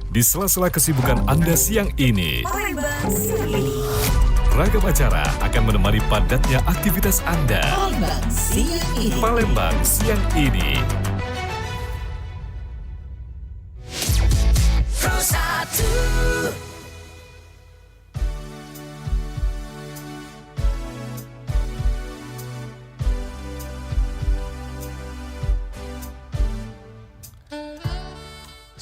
Di sela-sela kesibukan Anda siang ini, Palembang siang ini. ragam acara akan menemani padatnya aktivitas Anda. Palembang siang ini. Palembang siang ini. Pro 1.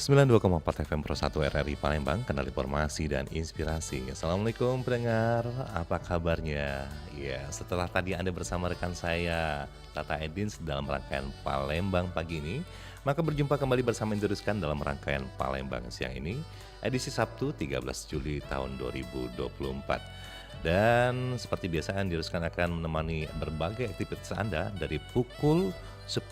Sembilan 92,4 FM Pro 1 RRI Palembang, kanal informasi dan inspirasi. Assalamualaikum pendengar, apa kabarnya? Ya, setelah tadi Anda bersama rekan saya, Tata Edins dalam rangkaian Palembang pagi ini, maka berjumpa kembali bersama Induruskan dalam rangkaian Palembang siang ini, edisi Sabtu 13 Juli tahun 2024. Dan seperti biasa, Induruskan akan menemani berbagai aktivitas Anda dari pukul 10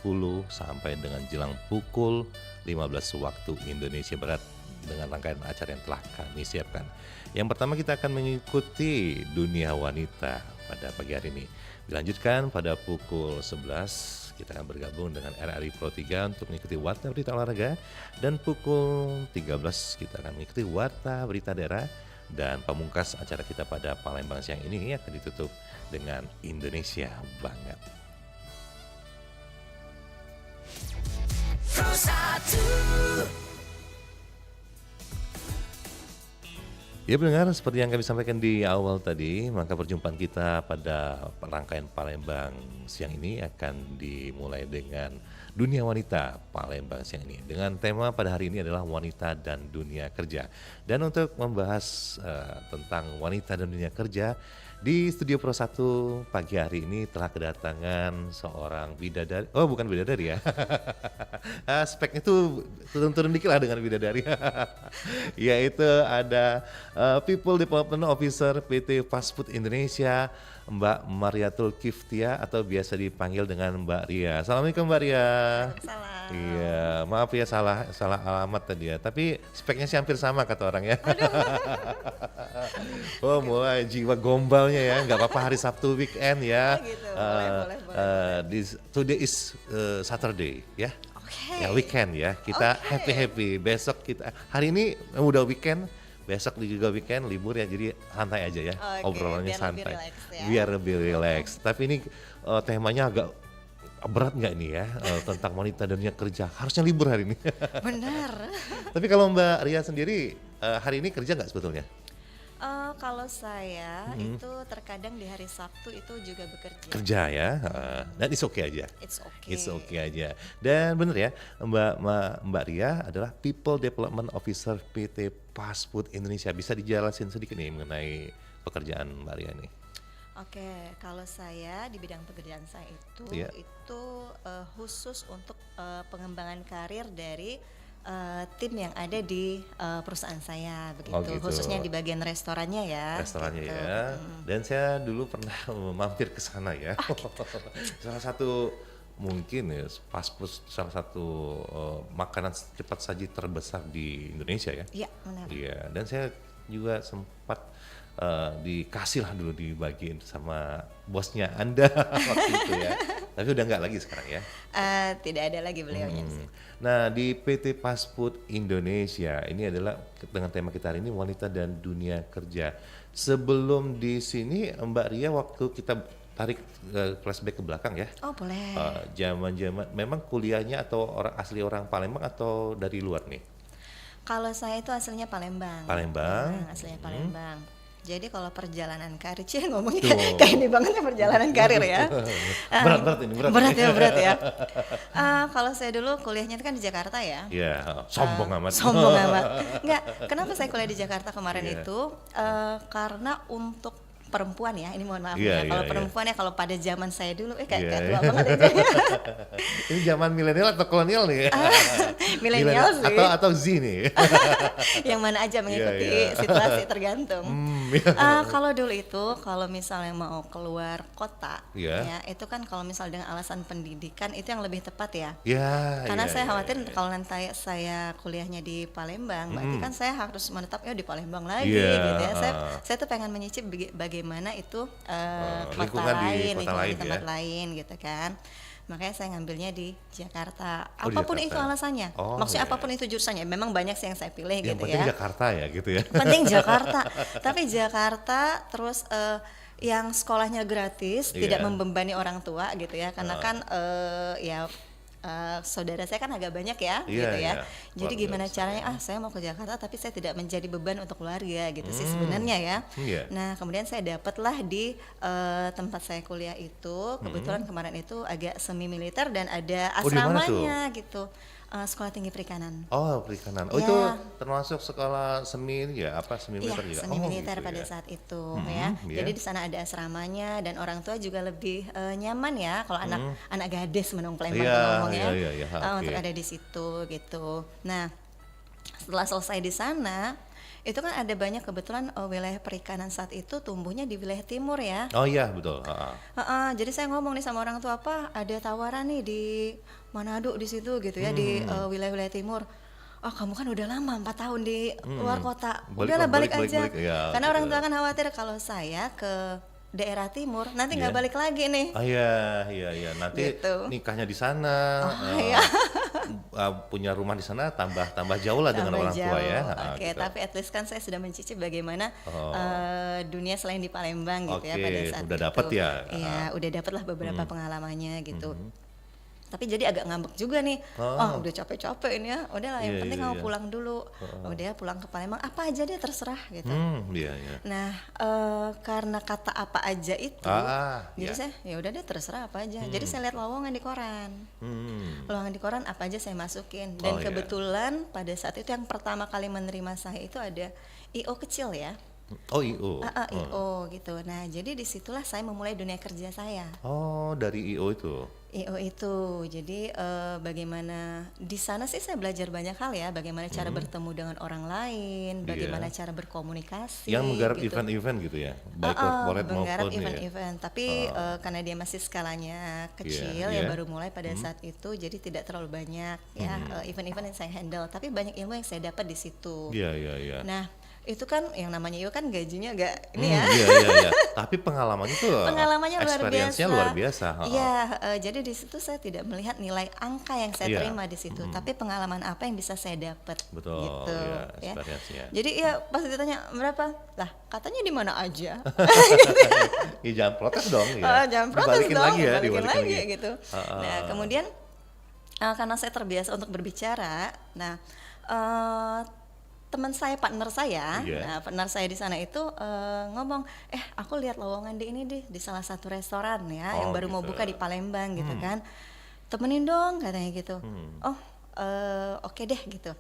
sampai dengan jelang pukul 15 waktu Indonesia Barat dengan rangkaian acara yang telah kami siapkan. Yang pertama kita akan mengikuti dunia wanita pada pagi hari ini. Dilanjutkan pada pukul 11 kita akan bergabung dengan RRI Pro 3 untuk mengikuti Warta Berita Olahraga. Dan pukul 13 kita akan mengikuti Warta Berita Daerah. Dan pamungkas acara kita pada Palembang siang ini akan ditutup dengan Indonesia Banget. Pro 1. Ya pendengar, seperti yang kami sampaikan di awal tadi, maka perjumpaan kita pada rangkaian Palembang siang ini akan dimulai dengan dunia wanita Palembang siang ini. Dengan tema pada hari ini adalah wanita dan dunia kerja. Dan untuk membahas tentang wanita dan dunia kerja, di Studio Pro 1 pagi hari ini telah kedatangan seorang bidadari. Oh, bukan bidadari ya. Speknya tuh turun-turun dikit lah dengan bidadari. Yaitu ada People Development Officer PT Fast Food Indonesia, Mbak Mariatul Kiftia atau biasa dipanggil dengan Mbak Ria. Assalamualaikum Mbak Ria. Salam. Iya, maaf ya salah alamat tadi ya. Tapi speknya sih hampir sama kata orang ya. Oh, mulai jiwa gombalnya ya. Nggak apa-apa hari Sabtu weekend ya. Gitu, boleh. Today is Saturday ya. Oke. Ya weekend ya. Kita Oke. happy. Besok kita hari ini udah weekend. Besok juga weekend libur ya, jadi santai aja ya, Oke, obrolannya biar lebih santai, relax ya. biar lebih relax. Tapi ini temanya agak berat nggak nih ya, tentang wanita dan dunia kerja. Harusnya libur hari ini. Benar. Tapi kalau Mbak Ria sendiri hari ini kerja nggak sebetulnya? Kalau saya itu terkadang di hari Sabtu itu juga bekerja. Kerja ya, dan it's okay aja. It's okay. It's okay aja. Dan bener ya, Mbak Ria adalah People Development Officer PT Fast Food Indonesia. Bisa dijelasin sedikit nih mengenai pekerjaan Mbak Ria nih? Oke, kalau saya di bidang pekerjaan saya itu Iya. khusus untuk pengembangan karir dari tim yang ada di perusahaan saya begitu. Oh, gitu. Khususnya di bagian restorannya ya. Restorannya gitu. ya. Dan saya dulu pernah mampir ke sana ya. Salah satu mungkin ya fast food, salah satu makanan cepat saji terbesar di Indonesia ya. Iya, benar. Iya, dan saya juga sempat dikasih lah dulu dibagiin sama bosnya Anda waktu itu ya. Tapi udah nggak lagi sekarang ya. Tidak ada lagi beliaunya. Nah di PT Fast Food Indonesia ini adalah dengan tema kita hari ini wanita dan dunia kerja. Sebelum di sini Mbak Ria waktu kita tarik flashback ke belakang ya. Oh, boleh. Zaman-zaman memang kuliahnya atau asli orang Palembang atau dari luar nih? Kalau saya itu aslinya Palembang. Palembang. Aslinya Palembang. Jadi kalau perjalanan karir, ngomongnya Tuh. kayak ini banget ya perjalanan karir ya. Berat ini. Berat ya. Kalau saya dulu kuliahnya itu kan di Jakarta ya. Iya, sombong amat. Sombong amat. Enggak, kenapa saya kuliah di Jakarta kemarin Iya. itu? Karena untuk perempuan ya, ini mohon maaf Iya, ya. Kalau iya, perempuan ya, kalau pada zaman saya dulu, kayak Iya, tua iya. banget ya. Ini zaman milenial atau kolonial nih? Milenial sih. Atau Z nih? Yang mana aja mengikuti Iya, iya. situasi tergantung. Iya. Kalau dulu itu kalau misalnya mau keluar kota Iya. ya itu kan kalau misalnya dengan alasan pendidikan itu yang lebih tepat ya. Ya, Karena iya, saya iya, khawatir iya. kalau nanti saya kuliahnya di Palembang, berarti kan saya harus menetapnya di Palembang lagi Iya, gitu ya. Saya tuh pengen menyicip bagaimana itu kota lingkungan di lain, kota lingkungan lain di tempat ya. lain gitu kan. makanya saya ngambilnya di Jakarta. Oh, di Apapun Jakarta. itu alasannya, Oh, maksudnya iya. apapun itu jurusannya. Memang banyak sih yang saya pilih Yang gitu penting ya. Jakarta ya gitu ya. Penting Jakarta, tapi Jakarta terus yang sekolahnya gratis, tidak Iya. membebani orang tua gitu ya, karena kan ya saudara saya kan agak banyak ya, Iya, gitu ya. iya. Jadi Luar gimana biasa, caranya? ya. Saya mau ke Jakarta, tapi saya tidak menjadi beban untuk keluarga gitu sih sebenarnya ya. Iya. Nah kemudian saya dapatlah di tempat saya kuliah itu, kebetulan kemarin itu agak semi militer dan ada Oh, di mana tuh? asramanya gitu, Sekolah Tinggi Perikanan. Oh, perikanan. Oh, Iya. itu termasuk sekolah semi ini ya, apa semi Iya, militer juga? semi Oh, militer gitu pada ya. saat itu ya. iya. Jadi di sana ada asramanya dan orang tua juga lebih nyaman ya kalau anak gadis menung Palembang Iya, ngomongnya iya, untuk oke. ada di situ gitu. Nah, setelah selesai di sana itu kan ada banyak kebetulan wilayah perikanan saat itu tumbuhnya di wilayah timur ya. Oh iya, betul. Jadi saya ngomong nih sama orang tua, apa ada tawaran nih di Manado di situ gitu ya, di wilayah-wilayah timur. Oh kamu kan udah lama 4 tahun di luar kota, udahlah balik aja. Ya, Karena gitu. orang tua kan khawatir kalau saya ke daerah timur nanti nggak Iya. balik lagi nih. Oh iya. Nanti Gitu. nikahnya di sana, iya. punya rumah di sana tambah jauh lah dengan Tambah orang tua jauh. ya. Oke, Gitu. tapi at least kan saya sudah mencicip bagaimana Oh. dunia selain di Palembang gitu ya Oke, pada saat udah itu. dapet ya? Iya, udah dapet lah beberapa pengalamannya gitu. Tapi jadi agak ngambek juga nih. Oh. Udah capek-capek ini ya. Udahlah yang Iya, penting iya, kamu iya. pulang dulu. Udah pulang ke Palembang apa aja deh terserah gitu. Iya. Nah, karena kata apa aja itu, jadi iya. saya ya udah deh terserah apa aja. Jadi saya lihat lowongan di koran. Lowongan di koran apa aja saya masukin. Dan Oh, iya. kebetulan pada saat itu yang pertama kali menerima saya itu ada IO kecil ya. Oh, IO. IO gitu. Nah, jadi disitulah saya memulai dunia kerja saya. Oh, dari IO itu. IO itu, jadi bagaimana di sana sih saya belajar banyak hal ya, bagaimana cara bertemu dengan orang lain, bagaimana cara berkomunikasi. Yang menggarap gitu. event-event gitu ya, baik corporate Menggarap maupun ya. event-event, tapi karena dia masih skalanya kecil Iya, ya iya. baru mulai pada saat itu, jadi tidak terlalu banyak ya event-event yang saya handle, tapi banyak ilmu yang saya dapat di situ. Iya. Nah itu kan yang namanya IO kan gajinya agak ini ya. Iya. Tapi pengalamannya tuh Pengalamannya luar experience-nya biasa. luar biasa. Iya, jadi di situ saya tidak melihat nilai angka yang saya Iya. terima di situ, tapi pengalaman apa yang bisa saya dapat. Betul, gitu, iya, ya. experience-nya. Jadi ya pas ditanya berapa, lah katanya di mana aja. Ya jangan protes dong ya. Jangan protes Dibalikin dong, lagi ya, dibalikin dibalikin lagi gitu. Nah kemudian karena saya terbiasa untuk berbicara, nah teman saya, partner saya, Iya. nah partner saya di sana itu ngomong, aku lihat lowongan di ini di salah satu restoran ya, yang baru mau gitu. buka di Palembang gitu kan, temenin dong katanya gitu. Oke deh gitu.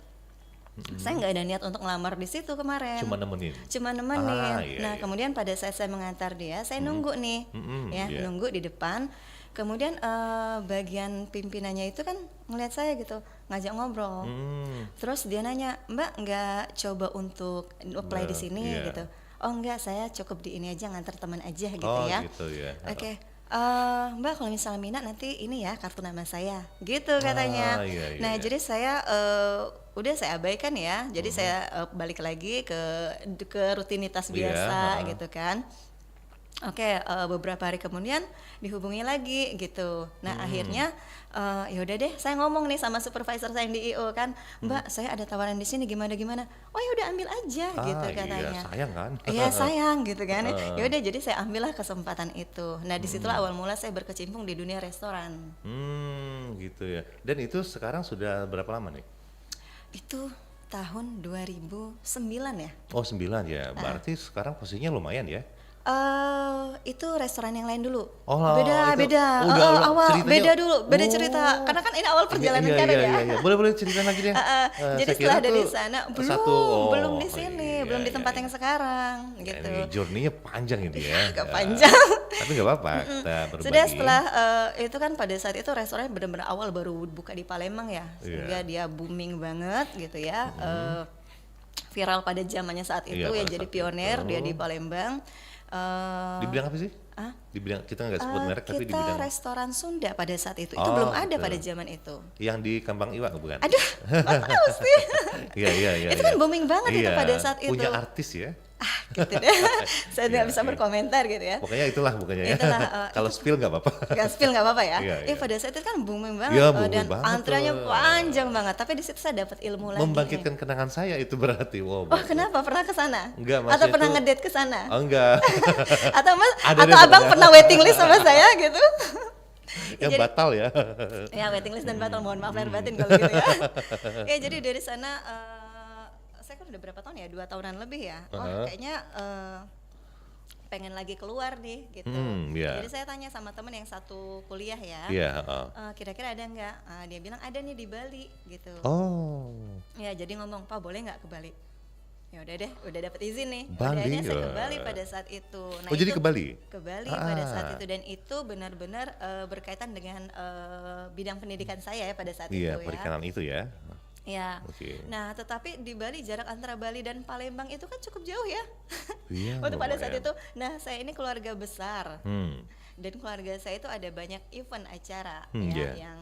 Saya nggak ada niat untuk ngelamar di situ kemarin. Cuma nemenin. Iya, Nah iya. kemudian pada saat saya mengantar dia, saya nunggu nih, ya iya. nunggu di depan. Kemudian bagian pimpinannya itu kan ngeliat saya gitu, ngajak ngobrol. Terus dia nanya, Mbak nggak coba untuk apply di sini iya. gitu? Oh enggak, saya cukup di ini aja, ngantar teman aja gitu Oh, ya. gitu ya. Oke. Mbak kalau misalnya minat nanti ini ya kartu nama saya gitu katanya. Iya, Nah iya. jadi saya udah saya abaikan ya. Jadi saya balik lagi ke rutinitas Iya, biasa gitu kan. Oke, beberapa hari kemudian dihubungi lagi gitu. Nah akhirnya ya udah deh, saya ngomong nih sama supervisor saya yang di IO kan, Mbak saya ada tawaran di sini gimana. Oh ya udah ambil aja gitu katanya. Iya, sayang kan? Iya sayang gitu kan. Ya udah jadi saya ambillah kesempatan itu. Nah disitulah awal mula saya berkecimpung di dunia restoran. Gitu ya. Dan itu sekarang sudah berapa lama nih? Itu tahun 2009 ya. Oh 9 ya, berarti sekarang posisinya lumayan ya? Itu restoran yang lain dulu. Oh, beda. itu udah Awal ceritanya- beda dulu, beda Oh. cerita. Karena kan ini awal perjalanan Iya, karir ya. Iya. Boleh cerita lagi deh. Jadi Saya setelah kira dari tuh sana belum di sini, iya, belum di tempat iya. yang sekarang Ya, gitu. ini journey-nya panjang itu ya. Agak Ya. panjang. Tapi nggak apa-apa, kita berbagi. Sudah setelah itu kan pada saat itu restoran benar-benar awal baru buka di Palembang ya, sehingga dia booming banget gitu ya. Viral pada zamannya saat itu Iya, ya, pada jadi saat pioner itu. dia di Palembang. Di bidang apa sih? Di bidang kita nggak sebut merek tapi di Kita bidang restoran Sunda pada saat itu Oh, belum ada gitu. pada zaman itu. yang di Kambang Iwa bukan? Aduh, nggak tahu sih. Iya. Itu kan booming banget itu pada saat itu. Punya artis ya? gitu deh. Saya nggak Iya, bisa iya. berkomentar gitu ya. Pokoknya itulah ya. Itulah, Kalau spill nggak apa-apa. Gak spill nggak apa-apa ya. Iya, iya. Pada saat itu kan booming banget, Iya, booming dan banget antriannya tuh. panjang banget. Tapi di situ saya dapat ilmu lagi. Membangkitkan kenangan saya itu berarti. Wow, Oh kenapa? Pernah ke sana? Enggak, Atau maksudnya pernah itu- ngedate ke sana? Oh enggak. Atau mas, Ada atau deh abang pernah. pernah waiting list sama saya gitu? Yang Jadi- batal ya. Ya waiting list dan batal, mohon maaf lahir batin kalau gitu ya. Ya jadi dari sana saya kan udah berapa tahun ya, 2 tahunan lebih ya. Oh kayaknya pengen lagi keluar nih gitu. Iya. Jadi saya tanya sama temen yang satu kuliah ya. Iya, Kira-kira ada nggak? Dia bilang ada nih di Bali gitu. Oh. Ya jadi ngomong, Pak boleh nggak ke Bali? Ya udah deh, udah dapet izin nih. Bali, Udah akhirnya saya ke wah. Bali pada saat itu. Nah, Oh, jadi itu- ke Bali? Ke Bali pada saat Ah. itu, dan itu benar-benar berkaitan dengan bidang pendidikan saya ya pada saat Iya, itu ya. perikanan itu ya. Ya. Oke. Nah, tetapi di Bali jarak antara Bali dan Palembang itu kan cukup jauh ya. Iya, Waktu pada saat lumayan. itu, nah saya ini keluarga besar. Hmm. Dan keluarga saya itu ada banyak event acara Iya. yang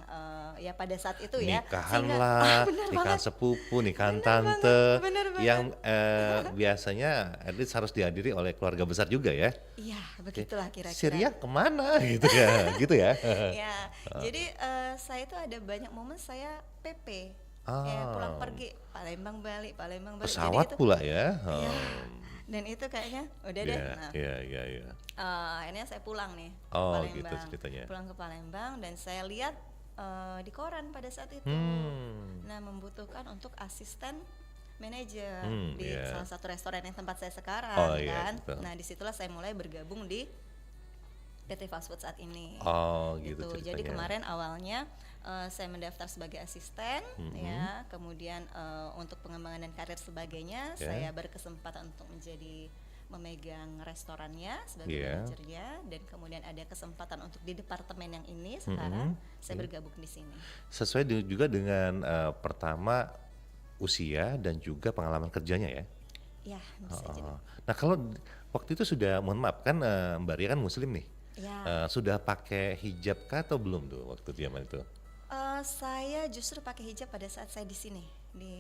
ya pada saat itu ya. Nikahan Sehingga- lah, benar nikahan banget. sepupu, nikahan Benar tante, banget, benar banget. yang biasanya at least harus dihadiri oleh keluarga besar juga ya. Iya, begitulah kira-kira. Syria kemana gitu ya, gitu ya. Ya, jadi saya itu ada banyak momen saya PP. Ah. Ya, pulang pergi Palembang Bali, Palembang Bali. Jadi Pesawat itu- pula ya. Iya. Dan itu kayaknya udah deh. Iya, Nah, iya, iya, iya. akhirnya saya pulang nih ke Oh, Palembang. gitu ceritanya. Pulang ke Palembang dan saya lihat di koran pada saat itu. Nah, membutuhkan untuk asisten manajer di iya. salah satu restoran yang tempat saya Oh, sekarang iya, kan. betul. Nah, disitulah saya mulai bergabung di PT Fast Food saat ini. Oh, gitu Gitu. Jadi ceritanya. kemarin awalnya saya mendaftar sebagai asisten, ya. Kemudian untuk pengembangan dan karir sebagainya, Ya. saya berkesempatan untuk menjadi memegang restorannya sebagai Iya. manajernya, dan kemudian ada kesempatan untuk di departemen yang ini sekarang saya bergabung di sini. Sesuai juga dengan pertama usia dan juga pengalaman kerjanya ya. Ya, bisa jadi. Nah kalau waktu itu sudah, mohon maaf kan Mbak Ria kan muslim nih. Ya. Sudah pakai hijab kah atau belum tuh waktu zaman itu? Saya justru pakai hijab pada saat saya di sini di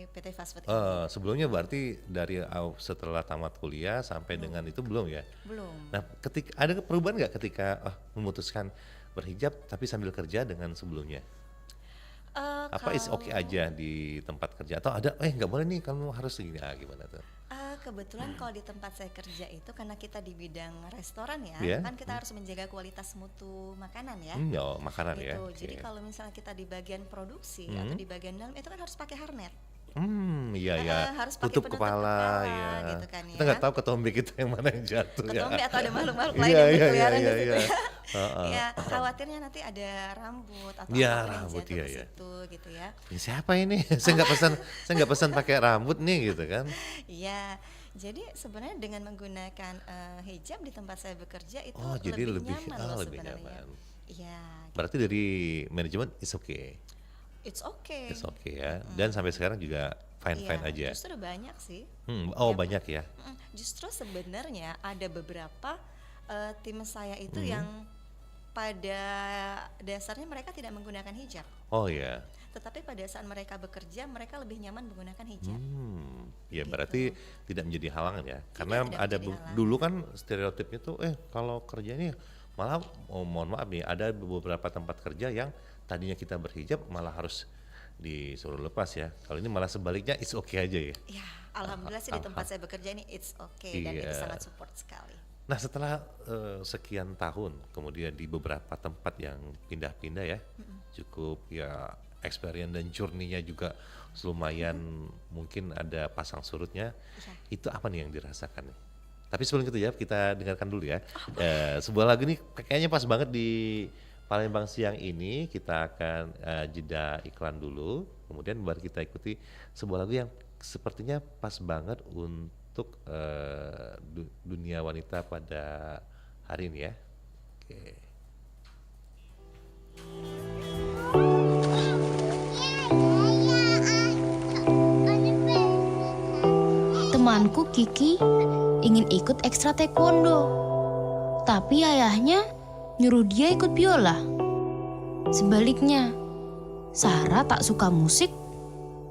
PT Fast Food ini. Sebelumnya berarti dari setelah tamat kuliah sampai dengan itu belum ya? Belum. Nah, ketika ada perubahan nggak ketika memutuskan berhijab tapi sambil kerja dengan sebelumnya? Apa is oke aja di tempat kerja atau ada nggak boleh nih kamu harus segini gimana tuh? Kebetulan kalau di tempat saya kerja itu karena kita di bidang restoran ya, Iya. kan kita harus menjaga kualitas mutu makanan ya. Makanan ya. Gitu. Jadi Oke. kalau misalnya kita di bagian produksi atau di bagian dalam itu kan harus pakai harnet. Iya ya. harus pakai Tutup penutup kepala, kepala, ya. gitu kan Kita ya. nggak tahu ketombe kita yang mana yang jatuh ya. Ketombe atau ada makhluk-makhluk lain Iya, yang iya, berkeliaran iya, di situ iya. ya. Ya, khawatirnya nanti ada rambut atau Iya, apapun yang rambut, jatuh iya, di iya. situ gitu ya. Ini siapa ini? saya nggak pesan pakai rambut nih gitu kan. Iya. Jadi sebenarnya dengan menggunakan hijab di tempat saya bekerja itu Jadi lebih nyaman loh lebih sebenarnya. nyaman. Iya, Berarti dari manajemen it's okay. it's okay. It's okay ya. Dan sampai sekarang juga fine-fine Iya, aja. justru banyak sih. Banyak ya. Justru sebenarnya ada beberapa tim saya itu yang pada dasarnya mereka tidak menggunakan hijab. Oh ya. Tetapi pada saat mereka bekerja, mereka lebih nyaman menggunakan hijab. Ya berarti tidak menjadi halangan ya. Karena tidak ada menjadi halangan. dulu kan stereotipnya tuh kalau kerja ini malah mohon maaf nih ada beberapa tempat kerja yang tadinya kita berhijab malah harus disuruh lepas ya. Kalau ini malah sebaliknya it's okay aja ya. Ya, alhamdulillah sih di tempat saya bekerja ini it's okay dan itu Iya. sangat support sekali. Nah setelah sekian tahun kemudian di beberapa tempat yang pindah-pindah ya, cukup ya experience dan journey-nya juga lumayan mungkin ada pasang surutnya. Itu apa nih yang dirasakan nih? Tapi sebelum itu ya kita dengarkan dulu ya. Sebuah lagu nih kayaknya pas banget di Palembang siang ini. Kita akan jeda iklan dulu, kemudian baru kita ikuti sebuah lagu yang sepertinya pas banget untuk dunia wanita pada hari ini ya. Oke. Temanku Kiki ingin ikut ekstra taekwondo, tapi ayahnya nyuruh dia ikut biola. Sebaliknya, Sarah tak suka musik,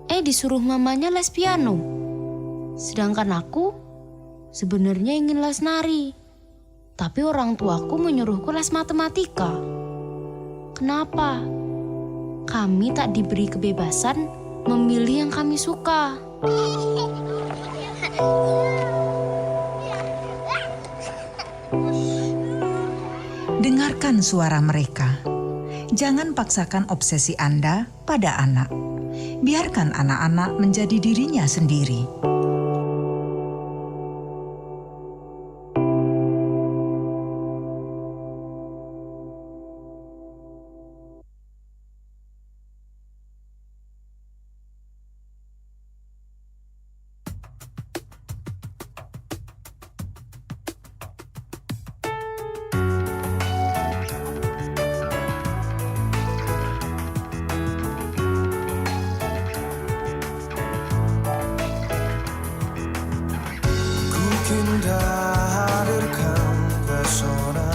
disuruh mamanya les piano. Sedangkan aku sebenarnya ingin les nari. Tapi orang tuaku menyuruhku les matematika. Kenapa? Kami tak diberi kebebasan memilih yang kami suka. Dengarkan suara mereka. Jangan paksakan obsesi Anda pada anak. Biarkan anak-anak menjadi dirinya sendiri. hadirkan pesona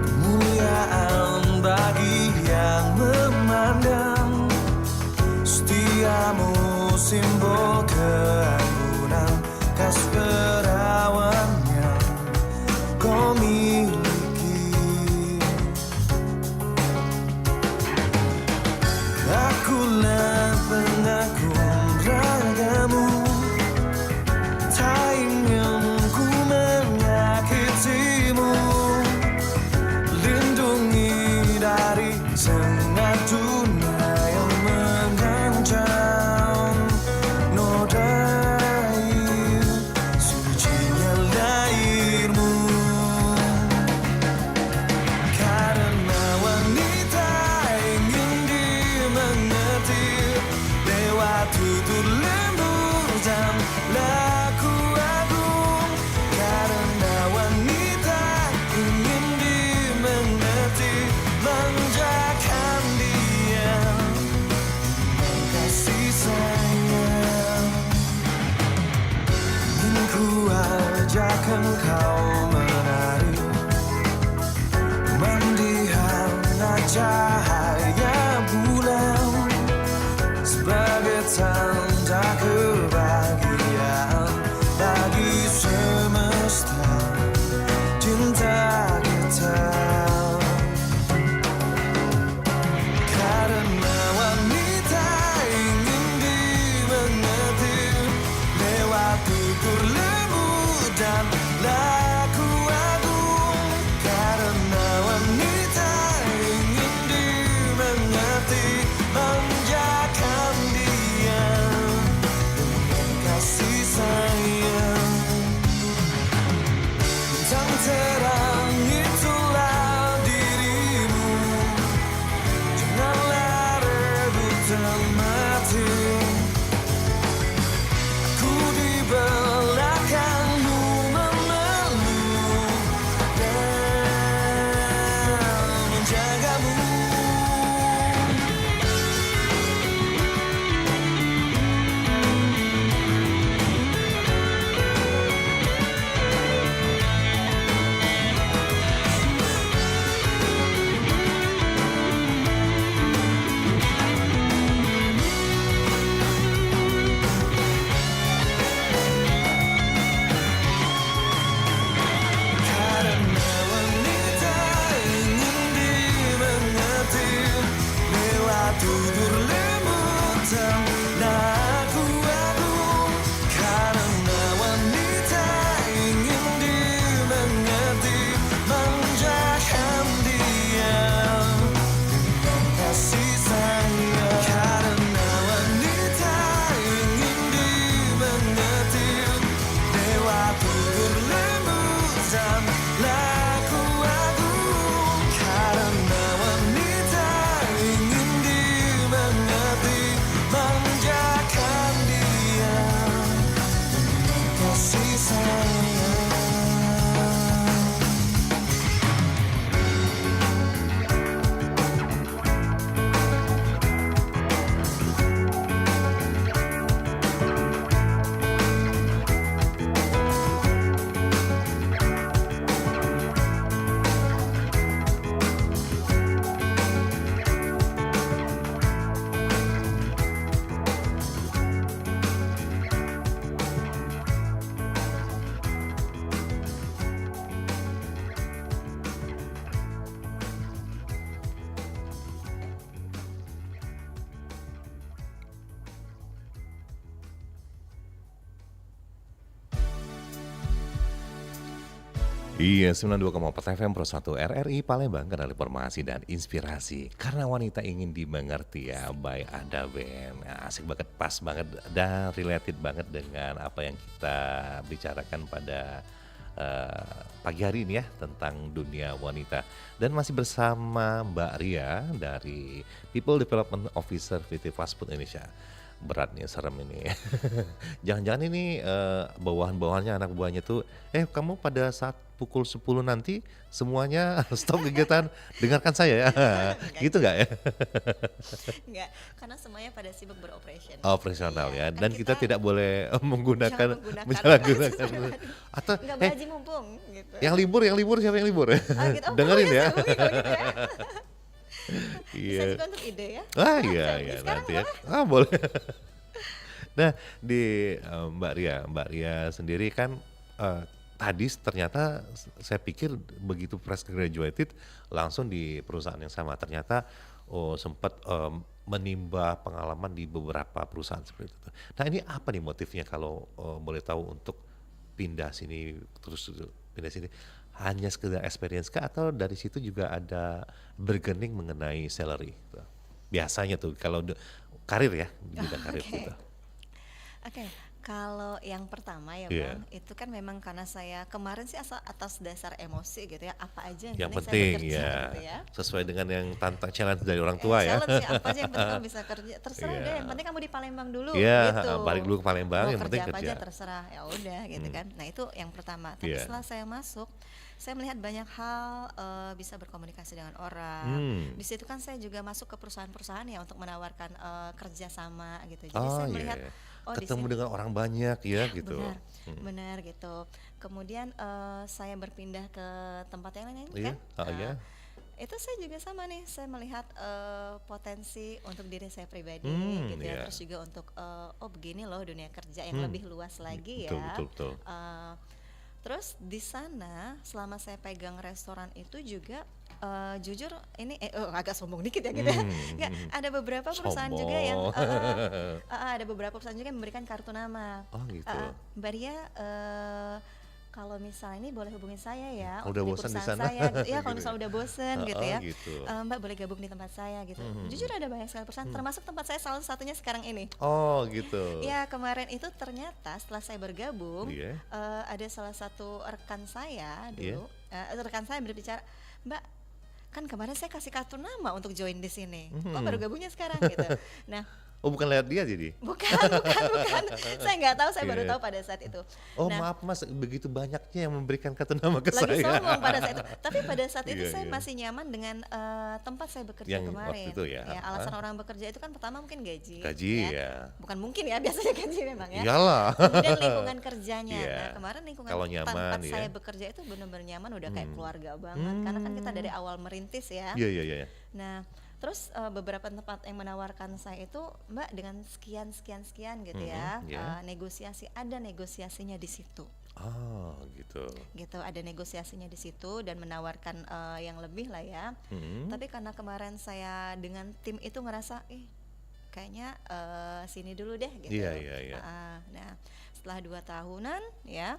kemuliaan bagi yang memandang, setiamu simbol keanggunan, khas perawan yang kau miliki. Akulah pengagum ragamu, tak ingin ku menyakitimu, lindungi dari sengat dunia yang mengancam, nodai sucinya lahirmu. Karena wanita ingin dimengerti lewat tutur lembut dan laku agung. Karena wanita ingin dimengerti, manjakan dia, kasih sayang. Ingin ku ajak engkau menari, mendihana cahaya bulan sebagai tanda kebahagiaan bagi semesta cinta kita. Karena wanita ingin dimengerti lewat tutur lembut dan laku agung. Karena wanita ingin dimengerti, manjakan dia, Iya, 92,4 FM Pro 1 RRI Palembang, kanal informasi dan inspirasi. Karena wanita ingin dimengerti ya, by Ada Ben. Nah, asik banget, pas banget dan related banget dengan apa yang kita bicarakan pada pagi hari ini ya, tentang dunia wanita. Dan masih bersama Mbak Ria dari People Development Officer PT Fast Food Indonesia. Berat nih, serem ini. Jangan-jangan ini bawahan-bawahannya, anak buahnya tuh, kamu pada saat pukul 10 nanti semuanya stop kegiatan, dengarkan saya ya. Gitu nggak ya? Enggak, karena semuanya pada sibuk beroperation. Operasional ya, Iya, dan kan kita tidak boleh menggunakan Jangan menyalahgunakan. Atau Enggak berhaji mumpung gitu. yang libur siapa yang libur? Gitu. Oh, Dengerin boleh ya. sambungin kalau gitu ya. Iya. Bisa juga untuk ide ya. Iya Sekarang nanti ya. Boleh. Nah, di Mbak Ria sendiri kan tadi ternyata saya pikir begitu fresh graduated langsung di perusahaan yang sama. Ternyata sempat menimba pengalaman di beberapa perusahaan seperti itu. Nah, ini apa nih motifnya kalau boleh tahu untuk pindah sini terus pindah sini? Hanya sekedar experience kah atau dari situ juga ada bergening mengenai salary? Biasanya tuh kalau karir ya, di bidang karir Oke. gitu. Oke, kalau yang pertama ya Iya. Bang, itu kan memang karena saya kemarin sih asal atas dasar emosi gitu ya, apa aja Yang saya penting bekerja ya, gitu ya. sesuai dengan yang tantang challenge dari orang tua ya. Challenge sih, apa aja yang penting kamu bisa kerja, terserah Iya. deh, yang penting kamu di Palembang dulu Iya, gitu. balik dulu ke Palembang, Mau yang penting apa kerja. aja terserah, ya udah gitu kan. Nah itu yang pertama. Tapi Iya. setelah saya masuk, saya melihat banyak hal, bisa berkomunikasi dengan orang. Di situ kan saya juga masuk ke perusahaan-perusahaan ya untuk menawarkan kerja sama gitu. Jadi saya melihat iya. oh di Ketemu sini dengan orang banyak ya gitu. benar, benar gitu. Kemudian saya berpindah ke tempat yang lain Iya, kan. iya. Itu saya juga sama nih, saya melihat potensi untuk diri saya pribadi gitu ya. Iya. Terus juga untuk oh begini loh dunia kerja yang lebih luas lagi Betul, ya. betul. Terus di sana selama saya pegang restoran itu juga jujur ini agak sombong dikit ya gitu ya. Nggak, ada beberapa perusahaan juga yang ada beberapa perusahaan juga yang memberikan kartu nama. Oh gitu. Mbak Ria, kalau misalnya ini boleh hubungi saya ya Udah untuk di bosan di perusahaan sana. saya gitu. Ya kalau Gitu. misalnya udah bosen gitu ya. Gitu. Mbak boleh gabung di tempat saya gitu. Jujur ada banyak sekali perusahaan, termasuk tempat saya salah satunya sekarang ini. Oh gitu. Ya kemarin itu ternyata setelah saya bergabung, Iya. ada salah satu rekan saya Iya. dulu, rekan saya berbicara, Mbak, kan kemarin saya kasih kartu nama untuk join di sini, kok baru gabungnya sekarang gitu. Nah, Oh bukan lewat dia jadi? bukan, saya nggak tahu, saya baru Iya. tahu pada saat itu. Oh Nah, maaf mas, begitu banyaknya yang memberikan kata nama ke lagi saya. sombong pada saat itu. Tapi pada saat itu Iya, saya iya. masih nyaman dengan tempat saya bekerja Yang kemarin. waktu itu ya? Alasan orang bekerja itu kan pertama mungkin gaji. Gaji ya. Bukan mungkin ya, biasanya gaji memang ya. Iyalah. Kemudian lingkungan kerjanya. Iya. Nah kemarin lingkungan Kalau nyaman, tempat ya. saya bekerja itu benar-benar nyaman, udah kayak keluarga banget. Karena kan kita dari awal merintis ya. Iya iya iya. Nah, terus beberapa tempat yang menawarkan saya itu, Mbak dengan sekian gitu ya, ya. ada negosiasinya di situ. Oh gitu. Gitu, ada negosiasinya di situ dan menawarkan yang lebih lah ya. Tapi karena kemarin saya dengan tim itu ngerasa, kayaknya sini dulu deh gitu. Iya, iya, iya. Nah, setelah 2 tahunan ya,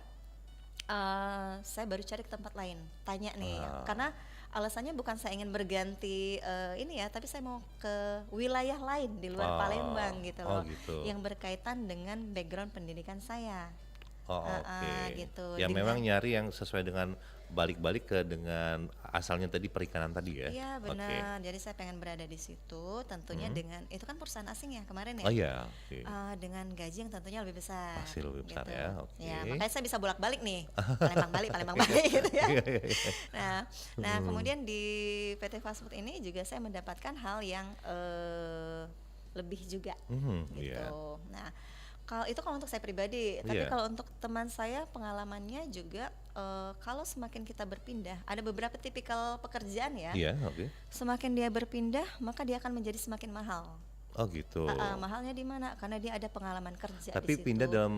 saya baru cari ke tempat lain. Tanya nih, karena alasannya bukan saya ingin berganti ini ya, tapi saya mau ke wilayah lain di luar Palembang gitu loh, gitu. yang berkaitan dengan background pendidikan saya. Oh oke. Gitu. Ya Dengan- memang nyari yang sesuai dengan balik-balik ke dengan asalnya tadi perikanan tadi ya. Iya Oke. benar. Jadi saya pengen berada di situ, tentunya dengan itu kan perusahaan asing ya kemarin ya. Oh iya. Oke. Dengan gaji yang tentunya lebih besar. Pasti lebih besar ya, oke. Ya, makanya saya bisa bolak-balik nih, Palembang balik gitu ya. Iya, iya, iya. Nah, kemudian di PT Fast Food ini juga saya mendapatkan hal yang lebih juga gitu. Iya. Nah, kalau itu kalau untuk saya pribadi, tapi Iya. kalau untuk teman saya pengalamannya juga kalau semakin kita berpindah, ada beberapa tipikal pekerjaan ya. Iya, oke. Semakin dia berpindah, maka dia akan menjadi semakin mahal. Oh gitu. Mahalnya di mana? Karena dia ada pengalaman kerja Tapi di situ. pindah dalam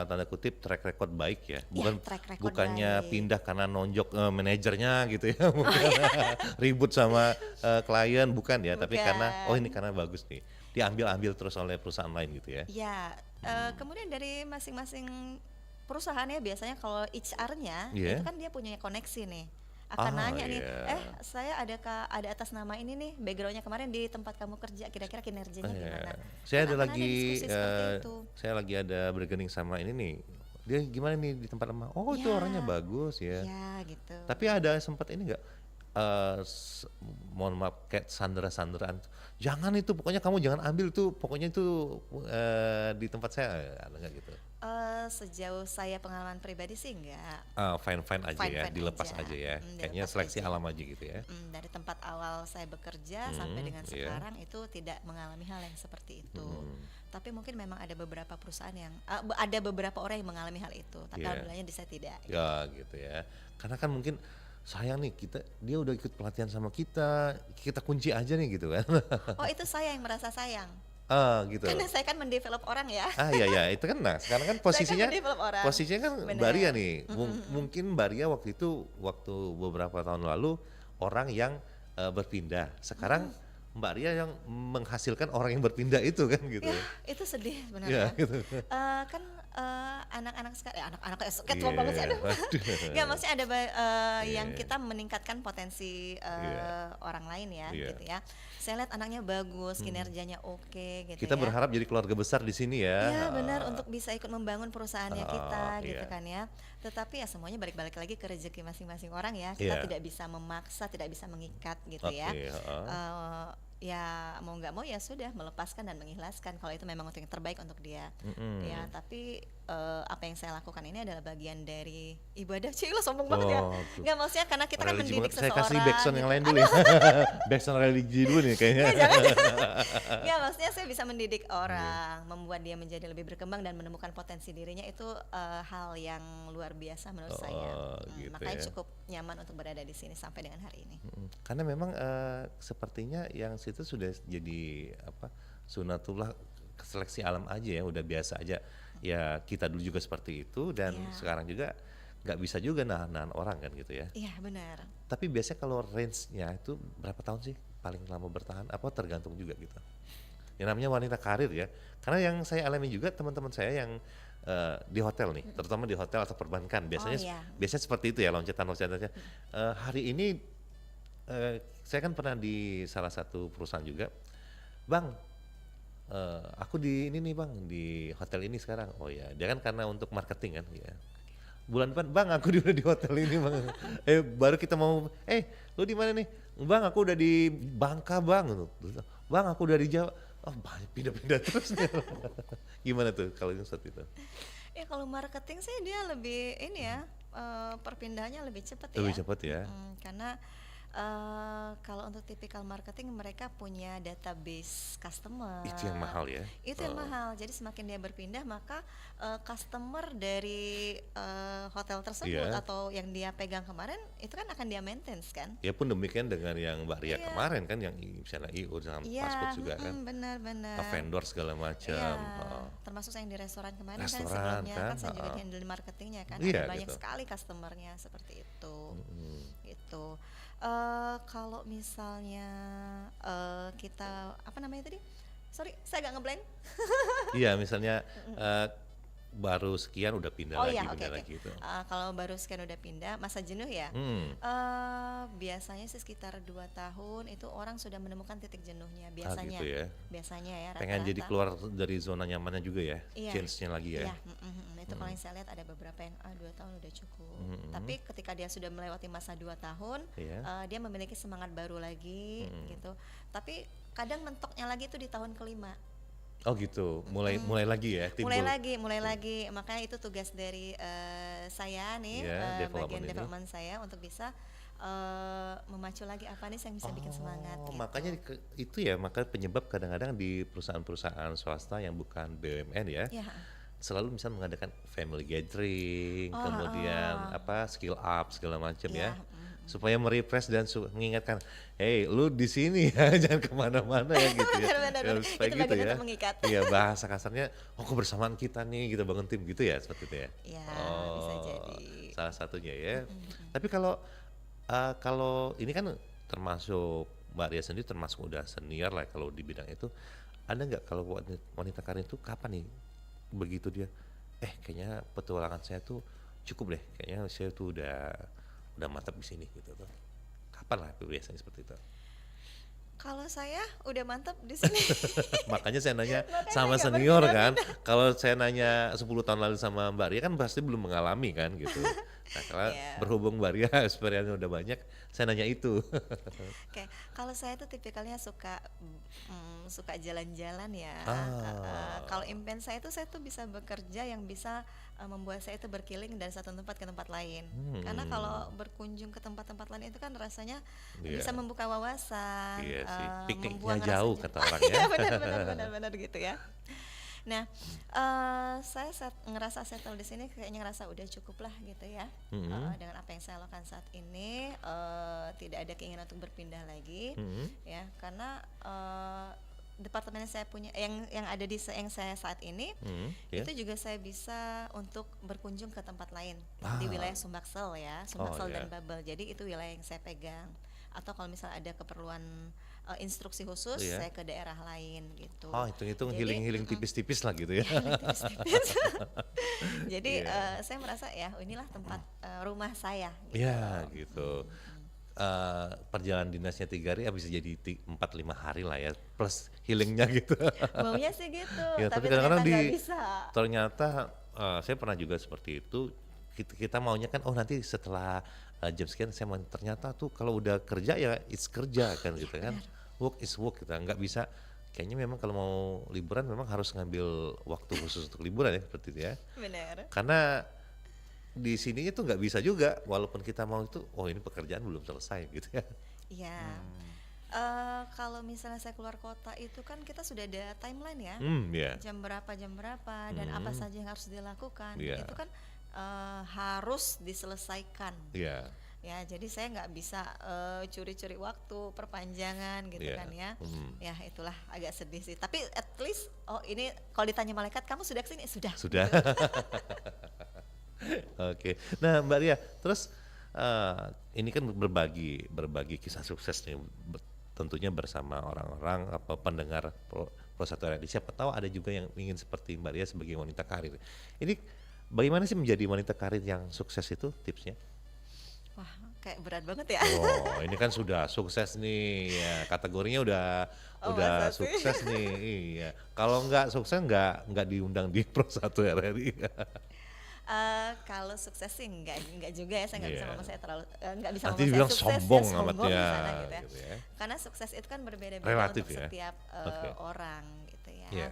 tanda kutip track record baik ya, bukan track record bukannya baik. pindah karena nonjok manajernya gitu ya, bukan ribut sama klien bukan ya, tapi karena Bukan. ini karena bagus nih, diambil terus oleh perusahaan lain gitu ya. Ya, kemudian dari masing-masing perusahaan ya biasanya kalau HR-nya Iya. itu kan dia punya koneksi nih. Akan Ah, nanya nih, iya. saya ada atas nama ini nih, backgroundnya kemarin di tempat kamu kerja, kira-kira kinerjanya Iya. gimana? Saya Kan ada akan lagi diskusi seperti itu. saya lagi ada bergening sama ini nih. Dia gimana nih di tempat lama? Oh, itu Ya. orangnya bagus ya. Ya gitu. Tapi ada sempat ini enggak mohon maaf kayak sandera-sanderaan. Jangan itu, pokoknya kamu jangan ambil tuh, pokoknya itu di tempat saya ada nggak gitu? Sejauh saya pengalaman pribadi sih enggak. Fine-fine aja ya, Fine-fine dilepas aja. aja ya. Kayaknya Dilepas seleksi aja. alam aja gitu ya. Dari tempat awal saya bekerja sampai dengan iya. sekarang itu tidak mengalami hal yang seperti itu. Tapi mungkin memang ada beberapa perusahaan yang ada beberapa orang yang mengalami hal itu. Tapi Iya. alhamdulillahnya di saya tidak. Ya gitu ya. Karena kan mungkin sayang nih dia udah ikut pelatihan sama kita kunci aja nih gitu kan. Oh itu saya yang merasa sayang. Gitu. Karena saya kan mendevelop orang ya. Iya itu kan, nah sekarang kan posisinya mendevelop orang. kan Benar. Mbak Ria nih. Mungkin Mbak Ria waktu beberapa tahun lalu orang yang berpindah. Sekarang Mbak Ria yang menghasilkan orang yang berpindah itu kan gitu. Ya itu sedih Iya sebenarnya. gitu. Kan anak-anak sekarang, anak-anak kayak tua Iya, banget sih. Aduh. waduh. Nggak, maksudnya ada yang Iya. kita meningkatkan potensi Iya. orang lain ya, Iya. gitu ya. Saya lihat anaknya bagus, kinerjanya oke, gitu Kita ya. berharap jadi keluarga besar di sini ya. Iya benar, untuk bisa ikut membangun perusahaannya kita gitu iya. kan ya. Tetapi ya semuanya balik-balik lagi ke rezeki masing-masing orang ya. Kita Iya. tidak bisa memaksa, tidak bisa mengikat gitu Oke, ya. heeh. Ya mau nggak mau ya sudah melepaskan dan mengikhlaskan kalau itu memang untuk yang terbaik untuk dia. Ya tapi apa yang saya lakukan ini adalah bagian dari ibadah. Cih lo sombong banget ya. Oh, tuh. Nggak, maksudnya karena kita kan Religi mendidik banget. Saya seseorang. kasih backsound yang gitu. lain dulu ya. Backsound religi dulu nih kayaknya. Nggak, maksudnya saya bisa mendidik orang, membuat dia menjadi lebih berkembang dan menemukan potensi dirinya, itu hal yang luar biasa menurut saya. Gitu Makanya ya. cukup nyaman untuk berada di sini sampai dengan hari ini. Karena memang sepertinya yang situ sudah jadi sunatullah, seleksi alam aja ya, udah biasa aja. Ya kita dulu juga seperti itu dan Iya. sekarang juga nggak bisa juga nahan orang kan gitu ya. Iya benar. Tapi biasanya kalau range-nya itu berapa tahun sih paling lama bertahan? Apa tergantung juga gitu? Yang namanya wanita karir ya. Karena yang saya alami juga teman-teman saya yang di hotel nih, terutama di hotel atau perbankan, biasanya iya. biasanya seperti itu ya loncetan-loncetannya. Hari ini saya kan pernah di salah satu perusahaan juga, Bang. Aku di ini nih Bang, di hotel ini sekarang. Oh ya, dia kan karena untuk marketing kan ya. Bulan depan Bang aku udah di hotel ini Bang. Baru kita mau lu di mana nih? Bang aku udah di Bangka Bang. Bang aku udah di Jawa. Oh banyak pindah-pindah terus nih. Gimana tuh kalau yang seperti itu? Ya kalau marketing sih dia lebih ini ya, perpindahannya lebih cepat ya. Lebih cepat ya. Karena kalau untuk tipikal marketing mereka punya database customer. Itu yang mahal ya. Itu yang mahal. Jadi semakin dia berpindah maka customer dari hotel tersebut Iya. atau yang dia pegang kemarin itu kan akan dia maintenance kan. Ya pun demikian dengan yang Mbak Ria Iya. kemarin kan, yang misalnya IO dengan Iya, paspor juga kan. benar-benar. Vendor segala macam. Iya, termasuk saya yang di restoran kemarin Restoran, kan sebelumnya kan, kan, saya juga heeh. handle marketingnya kan, Iya, ada banyak gitu. sekali customernya seperti itu, gitu. Kalau misalnya kita apa namanya tadi? Sorry, saya agak ngeblank. Iya misalnya baru sekian udah pindah Oh lagi, iya, oke pindah oke. lagi itu. Kalau baru sekian udah pindah, masa jenuh ya? Biasanya sih sekitar 2 tahun itu orang sudah menemukan titik jenuhnya biasanya. Gitu ya. Biasanya ya Pengen jadi rata-rata. keluar dari zona nyamannya juga ya. Iya. Change-nya lagi ya. Iya, itu kalau yang saya lihat ada beberapa yang 2 tahun udah cukup. Tapi ketika dia sudah melewati masa 2 tahun, Iya. dia memiliki semangat baru lagi gitu. Tapi kadang mentoknya lagi itu di tahun kelima. Oh gitu. Mulai lagi ya timbul. Mulai lagi. Makanya itu tugas dari saya nih, Iya, bagian ini. development saya untuk bisa memacu lagi apa nih yang bisa bikin semangat. Oh, Gitu. makanya itu ya, maka penyebab kadang-kadang di perusahaan-perusahaan swasta yang bukan BUMN ya. Ya. Selalu misal mengadakan family gathering, kemudian skill up segala macam ya, supaya merefresh dan mengingatkan, hey lu di sini ya, jangan kemana-mana ya gitu ya. Benar. Ya, supaya Itu gitu bagian ya. untuk mengikat. Iya, bahasa kasarnya, kebersamaan kita nih, kita bangun tim gitu ya, seperti itu ya. Ya, bisa jadi. Salah satunya ya. Tapi kalau ini kan termasuk Mbak Ria sendiri termasuk udah senior lah kalau di bidang itu. Ada nggak kalau wanita karir itu kapan nih begitu dia kayaknya petualangan saya tuh cukup deh, kayaknya saya tuh udah mantap di sini gitu tuh. Kapan lah biasanya seperti itu? Kalau saya udah mantap di sini. Makanya saya nanya Makanya sama nggak senior kan. berpindah-pindah. Kalau saya nanya 10 tahun lalu sama Mbak Ria kan pasti belum mengalami kan gitu. Nah, kalau Iya. berhubung Mbak Ria experience udah banyak, saya nanya itu. Oke, kalau saya tuh tipikalnya suka jalan-jalan ya. Ah. Kalau impian saya tuh bisa bekerja yang bisa membuat saya itu berkeliling dari satu tempat ke tempat lain. Karena kalau berkunjung ke tempat-tempat lain itu kan rasanya Iya. bisa membuka wawasan, Iya sih, pikniknya membuang rasa jauh jenuh. kata orang ya. Iya, benar gitu ya. Nah, saya ngerasa settle di sini, kayaknya ngerasa udah cukup lah gitu ya. Dengan apa yang saya lakukan saat ini, tidak ada keinginan untuk berpindah lagi, ya, karena departemen yang saya punya, yang ada yang saya saat ini, Ya. itu juga saya bisa untuk berkunjung ke tempat lain di Ah. wilayah Sumbaksel ya, Sumbaksel Oh, dan ya. Babel. Jadi itu wilayah yang saya pegang. Atau kalau misalnya ada keperluan instruksi khusus, Iya. saya ke daerah lain gitu. Oh, hitung-hitung Jadi, healing-healing tipis-tipis lah gitu ya. tipis-tipis. Jadi Iya. saya merasa ya inilah tempat rumah saya. Gitu. Iya gitu. Perjalanan dinasnya 3 hari bisa jadi 4-5 hari lah ya, plus healingnya gitu. Maunya sih gitu, Ya, tapi tapi kadang-kadang ternyata nggak bisa. ternyata saya pernah juga seperti itu. Kita maunya kan nanti setelah jam sekian saya mau, ternyata tuh kalau udah kerja ya it's kerja kan gitu kan. Work is work, kita nggak bisa. Kayaknya memang kalau mau liburan memang harus ngambil waktu khusus untuk liburan ya, seperti itu ya. Benar. Karena di sininya tuh nggak bisa juga, walaupun kita mau itu, ini pekerjaan belum selesai gitu ya. Iya. Kalau misalnya saya keluar kota itu kan kita sudah ada timeline ya. Ya. Jam berapa dan apa saja yang harus dilakukan. Iya. Itu kan harus diselesaikan. Iya. Ya, jadi saya nggak bisa curi-curi waktu, perpanjangan gitu Iya. kan ya. Ya itulah agak sedih sih. Tapi at least ini kalau ditanya malaikat kamu sudah kesini, sudah. Sudah. Oke. Nah, Mbak Ria, terus ini kan berbagi kisah sukses nih, tentunya bersama orang-orang pendengar Pro 1 RRI. Siapa tahu ada juga yang ingin seperti Mbak Ria sebagai wanita karir. Ini bagaimana sih menjadi wanita karir yang sukses itu, tipsnya? Wah, kayak berat banget ya. Oh, ini kan sudah sukses nih, ya, kategorinya udah masa sih? sukses nih. Iya. Kalau nggak sukses nggak diundang di Pro 1 RRI. Kalau sukses sih enggak juga ya, saya nggak bisa Iya. ngomong saya terlalu nggak bisa Nanti ngomong saya dibilang sukses sombong ya, amat sombong di ya, sana gitu ya. gitu ya. Karena sukses itu kan berbeda-beda Relatif untuk ya. setiap Oke. orang gitu ya. Iya.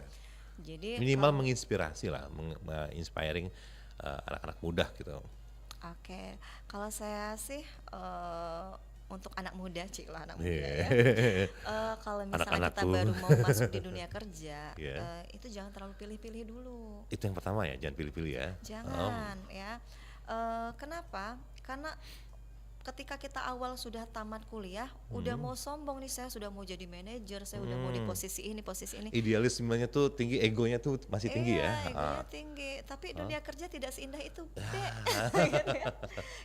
Jadi Minimal menginspirasi lah, inspiring anak-anak muda gitu. Oke, kalau saya sih untuk anak muda, anak muda Iya. ya. Kalau misalnya kita Anak-anakku. baru mau masuk di dunia kerja, Iya. itu jangan terlalu pilih-pilih dulu. Itu yang pertama ya, jangan pilih-pilih ya. Jangan ya. Kenapa? Karena ketika kita awal sudah tamat kuliah, udah mau sombong nih, saya sudah mau jadi manajer, saya udah mau di posisi ini, posisi ini. Idealismenya tuh tinggi, egonya tuh masih tinggi ya. Iya, egonya tinggi. Tapi dunia kerja tidak seindah itu, Dek. Gitu ya.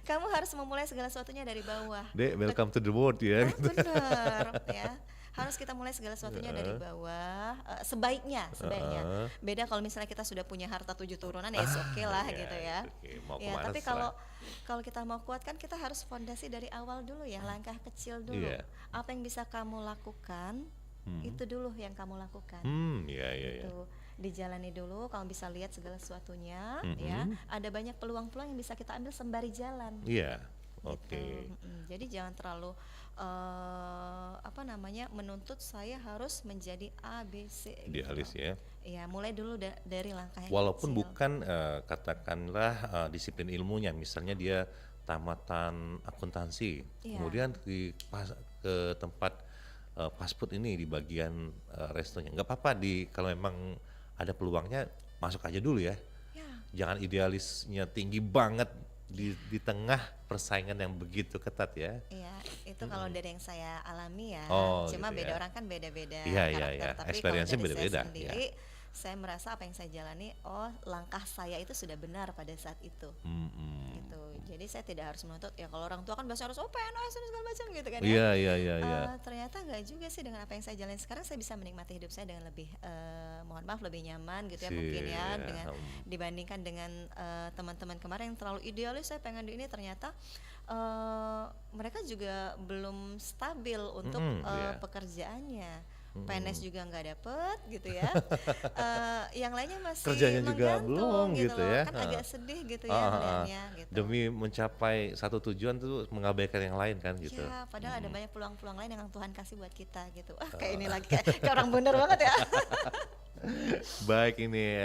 Kamu harus memulai segala sesuatunya dari bawah. Dek, welcome to the world ya. Gitu. Benar, ya. Harus kita mulai segala sesuatunya dari bawah. Sebaiknya. Beda kalau misalnya kita sudah punya harta 7 turunan, ya oke lah Iya, gitu ya. oke. Mau Ya, kemana tapi terserah. kalau kita mau kuat kan kita harus fondasi dari awal dulu ya, langkah kecil dulu. Iya. Apa yang bisa kamu lakukan, itu dulu yang kamu lakukan. Iya. Gitu. Dijalani dulu, kalau bisa lihat segala sesuatunya, ya. Ada banyak peluang-peluang yang bisa kita ambil sembari jalan. Iya. Gitu. Oke. Jadi jangan terlalu menuntut saya harus menjadi A, B, C. Idealis gitu. ya. Iya, mulai dulu dari langkah yang Walaupun kecil. bukan katakanlah disiplin ilmunya, misalnya dia tamatan akuntansi, Iya. kemudian ke tempat fast food ini di bagian restonya, nggak apa-apa kalau memang ada peluangnya masuk aja dulu ya. Ya, Jangan idealisnya tinggi banget di tengah persaingan yang begitu ketat ya. iya, itu kalau dari yang saya alami ya. Oh, Cuma gitu beda ya. orang kan beda-beda Iya, iya, karakter. iya. Tapi kalau Experience-nya dari beda-beda, saya sendiri, saya merasa apa yang saya jalani, langkah saya itu sudah benar pada saat itu. Gitu. Jadi saya tidak harus menuntut ya kalau orang tua kan biasanya harus PNS dan segala macam gitu kan ya. Iya, iya, iya, iya. Ternyata nggak juga sih, dengan apa yang saya jalani sekarang saya bisa menikmati hidup saya dengan lebih mohon maaf lebih nyaman gitu ya mungkin ya, dengan dibandingkan dengan teman-teman kemarin yang terlalu idealis saya pengen di ini, ternyata mereka juga belum stabil untuk pekerjaannya. PNS juga nggak dapet gitu ya. Yang lainnya masih Kerjanya juga menggantung belum gitu ya. Kan agak sedih gitu ya melihatnya gitu. Demi mencapai satu tujuan tuh mengabaikan yang lain kan gitu. Ya, padahal ada banyak peluang-peluang lain yang Tuhan kasih buat kita gitu. Kayak ini lagi kayak orang bener banget ya. Baik, ini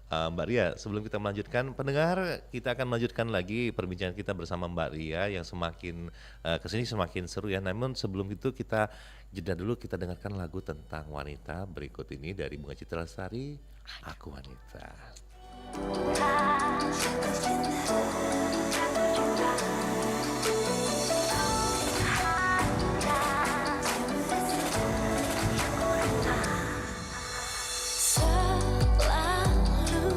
Mbak Ria, sebelum kita melanjutkan, pendengar, kita akan melanjutkan lagi perbincangan kita bersama Mbak Ria yang semakin kesini semakin seru ya. Namun sebelum itu kita jeda dulu, kita dengarkan lagu tentang wanita berikut ini dari Bunga Citra Lestari, Aku Wanita. Selalu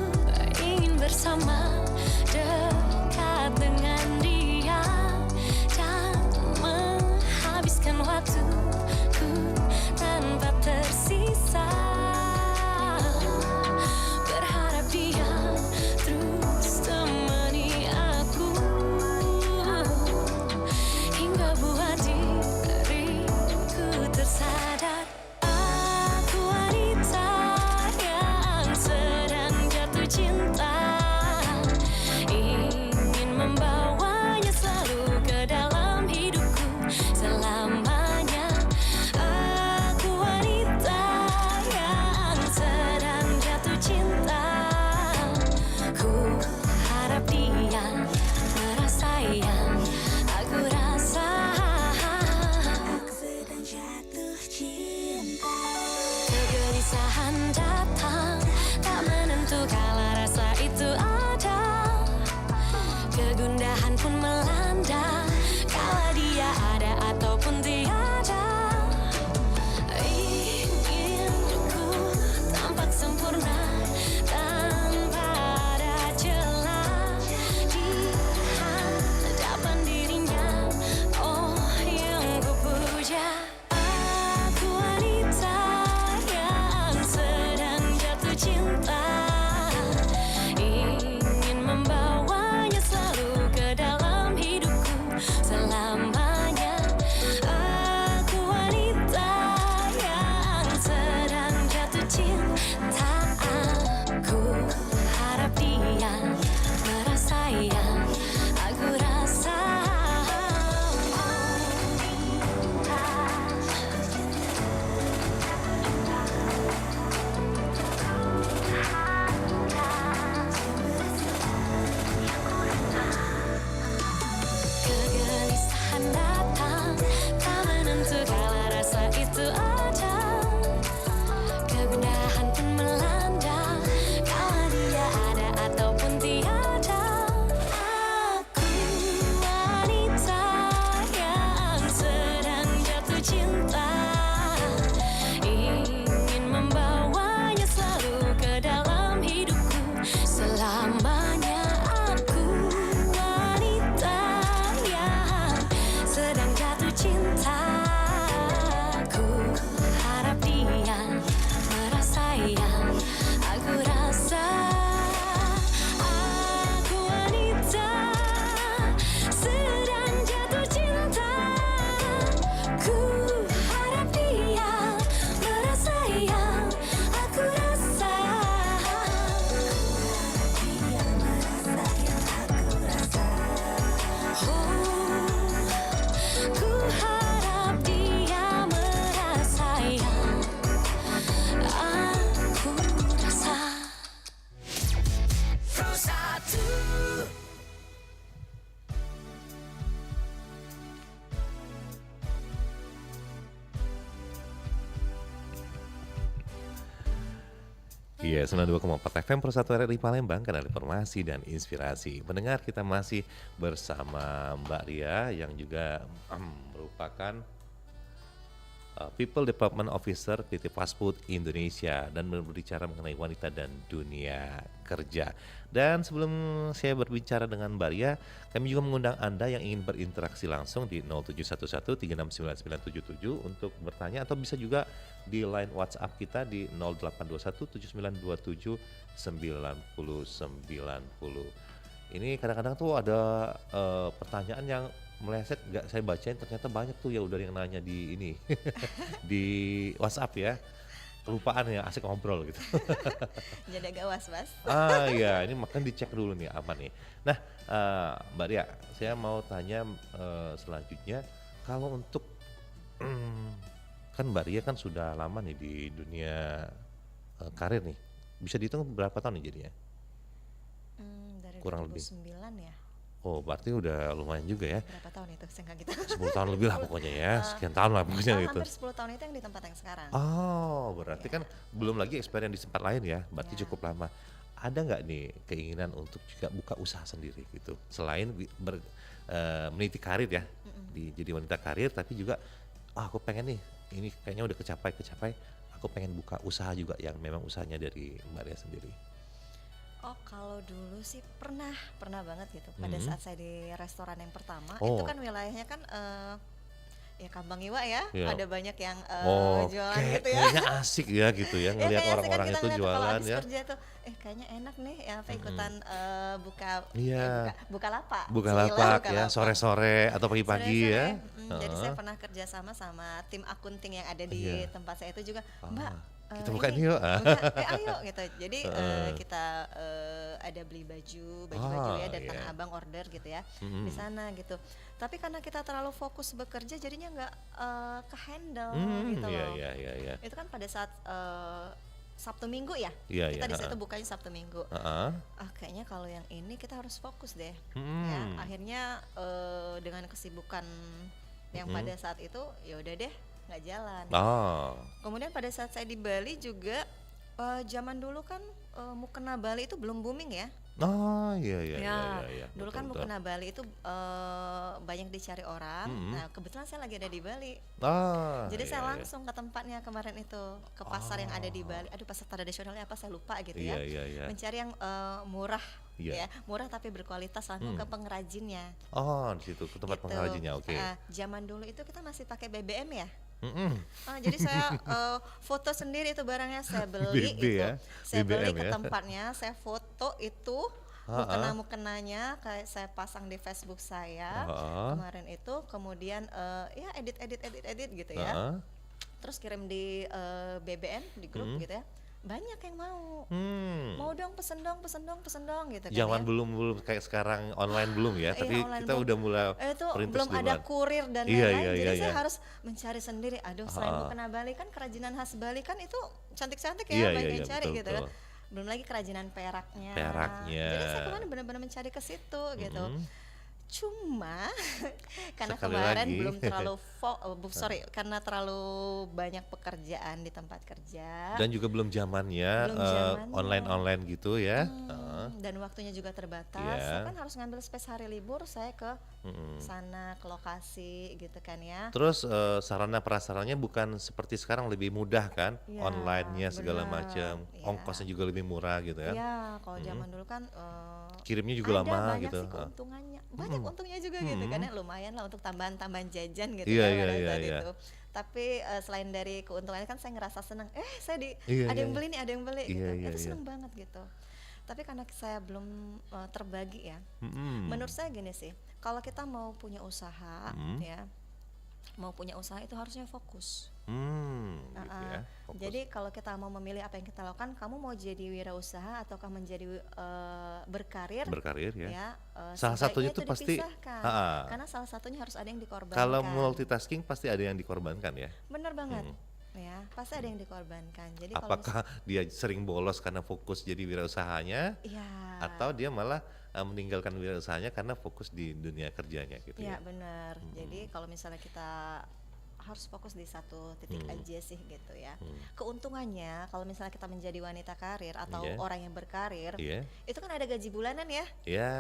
ingin bersama, dekat dengan dia, dan menghabiskan waktuku tanpa tersisa. Berharap dia terus temani aku, hingga buat diriku tersadar. Aku wanita yang sedang jatuh cinta, ingin membawanya selalu ke dalam hidupku selamanya. Aku wanita yang sedang jatuh cinta, ku harap dia merasa yang aku rasa. Aku sedang jatuh cinta. Kegelisahan datang, tak menentu kala rasa itu ada. Kegundahan pun melanda, kala dia ada ataupun tiada. Inginku tampak sempurna tanpa ada celah di hadapan dirinya, oh yang ku puja. Aku wanita yang sedang jatuh cinta, ingin membawanya selalu ke dalam hidupku selamanya. Aku wanita yang sedang jatuh cinta, aku harap dia merasa yang aku rasa. Kegelisahan datang, tak menentu kala rasa itu ada. Kegundahan pun melanda, kala dia ada ataupun tiada. Aku wanita yang sedang jatuh cinta, ingin membawanya selalu ke dalam hidupku selamanya. Aku wanita yang sedang jatuh cinta, ku harap dia merasa yang aku rasa. Aku wanita sedang jatuh cinta, ku harap dia merasa yang aku rasa. Ku harap dia merasa yang aku rasa. Pro 1. Iya, 92,4 FM Pro 1 RRI Palembang, kanal informasi dan inspirasi. Pendengar, kita masih bersama Mbak Ria yang juga merupakan People Development Officer PT Fast Food Indonesia dan berbicara mengenai wanita dan dunia kerja. Dan sebelum saya berbicara dengan Mbak Ria, kami juga mengundang Anda yang ingin berinteraksi langsung di 0711369977 untuk bertanya, atau bisa juga di line WhatsApp kita di 082179279090. Ini kadang-kadang tuh ada pertanyaan yang meleset nggak saya bacain, ternyata banyak tuh ya udah yang nanya di ini di WhatsApp ya. Kelupaan ya, asik ngobrol gitu. Jadi agak was-was. Iya, ini makanya dicek dulu nih aman nih. Nah, Mbak Ria, saya mau tanya selanjutnya, kalau untuk kan Mbak Ria kan sudah lama nih di dunia karir nih. Bisa dihitung berapa tahun nih jadinya? Dari Kurang lebih. 2009 ya. Oh, berarti udah lumayan juga ya. Berapa tahun itu? Saya nggak gitu. 10 tahun lebih lah pokoknya ya. Sekian tahun lah pokoknya gitu. Hampir 10 tahun itu yang di tempat yang sekarang. Oh, berarti kan belum lagi experience di tempat lain ya. Berarti Ya. cukup lama. Ada nggak nih keinginan untuk juga buka usaha sendiri gitu? Selain meniti karir ya, jadi wanita karir, tapi juga aku pengen nih, ini kayaknya udah kecapai, aku pengen buka usaha juga yang memang usahanya dari Mbak Ria sendiri. Oh, kalau dulu sih pernah banget gitu. Pada saat saya di restoran yang pertama, Oh. itu kan wilayahnya kan ya Kambang Iwa ya, Iya. ada banyak yang Oh, jualan gitu ya. kayaknya asik ya gitu ya, ngelihat kayaknya sih kan orang-orang kita itu ngeliat kalau jualan habis ya. kerja tuh, kayaknya enak nih ya, apa ikutan buka, Iya. buka lapak. Buka Bismillah, lapak buka ya, lapak. sore-sore atau pagi-pagi ya. Sore-sore. Jadi Heeh. saya pernah kerja sama tim akunting yang ada di Iya. tempat saya itu juga, Mbak. Kita buka ini yuk. Ayo gitu. Jadi kita ada beli baju ya dari iya. Tanah Abang order gitu ya di sana gitu. Tapi karena kita terlalu fokus bekerja, jadinya nggak ke handle gitu Iya, loh. iya. Itu kan pada saat Sabtu Minggu ya. Iya, Kita iya, di situ bukanya Sabtu Minggu. Heeh. Kayaknya kalau yang ini kita harus fokus deh. Hmm. Ya, akhirnya dengan kesibukan yang pada saat itu ya udah deh nggak jalan. Oh. Kemudian pada saat saya di Bali juga zaman dulu kan mukena Bali itu belum booming ya. Oh, iya. Dulu kan Betul. mukena Bali itu banyak dicari orang. Nah, kebetulan saya lagi ada di Bali. Oh, Jadi iya, saya iya. langsung ke tempatnya kemarin itu, ke pasar yang ada di Bali. Aduh, pasar tradisionalnya apa saya lupa gitu ya. Iya. Mencari yang murah Iya. ya, murah tapi berkualitas, langsung ke pengrajinnya. Oh, di situ ke tempat Gitu. pengrajinnya, oke. Zaman dulu itu kita masih pakai BBM ya. Mm-mm. Jadi saya foto sendiri itu barangnya saya beli BB itu, ya, saya beli BBM ke ya. tempatnya, saya foto itu mukenanya kayak saya pasang di Facebook saya kemarin itu, kemudian ya edit gitu ya, Heeh. terus kirim di BBM di grup gitu ya. Banyak yang mau dong, pesen dong gitu kan Zaman ya. belum kayak sekarang online belum ya, tapi online kita belum. udah mulai Itu perintis belum ada duluan. kurir dan Iya, lain-lain, iya, jadi iya, saya iya. harus mencari sendiri. Aduh, selain mukena Bali kan kerajinan khas Bali kan itu cantik-cantik Iya, ya, iya, banyak iya, yang cari betul, gitu kan. betul. Belum lagi kerajinan peraknya. Peraknya. Jadi saya kemarin benar-benar mencari ke situ gitu. Cuma karena Sekali kemarin lagi. belum terlalu karena terlalu banyak pekerjaan di tempat kerja. Dan juga belum zamannya Belum zamannya. online gitu ya. Heeh. Dan waktunya juga terbatas. Iya. Saya kan harus ngambil space hari libur, saya ke sana, ke lokasi gitu kan ya. Terus sarana prasarannya bukan seperti sekarang, lebih mudah kan, Iya, online-nya segala benar. macam, Iya. ongkosnya juga lebih murah gitu ya. Iya, kalau zaman dulu kan Kirimnya juga ada lama banyak gitu. sih keuntungannya, banyak untungnya juga gitu kan ya, lumayan lah untuk tambahan-tambahan jajan gitu Iya, ya iya, pada iya, saat iya. itu. Tapi selain dari keuntungannya kan saya ngerasa senang, saya Iya, ada iya, yang iya. beli nih, ada yang beli Iya, gitu, iya, itu iya. seneng banget gitu. Tapi karena saya belum terbagi ya, menurut saya gini sih, kalau kita mau punya usaha ya, mau punya usaha itu harusnya fokus. Gitu ya. Fokus. Jadi kalau kita mau memilih apa yang kita lakukan, kamu mau jadi wirausaha ataukah menjadi berkarir ya. sebaiknya Salah satunya itu tuh pasti- dipisahkan. Karena salah satunya harus ada yang dikorbankan. Kalau multitasking pasti ada yang dikorbankan ya. Bener banget ya, pasti ada yang dikorbankan. Jadi kalau Apakah dia sering bolos karena fokus jadi wirausahanya, iya, atau dia malah meninggalkan wirausahanya karena fokus di dunia kerjanya gitu iya ya. benar. Jadi kalau misalnya kita harus fokus di satu titik aja sih gitu ya. Keuntungannya kalau misalnya kita menjadi wanita karir atau Iya. orang yang berkarir, Iya. itu kan ada gaji bulanan ya. Ya.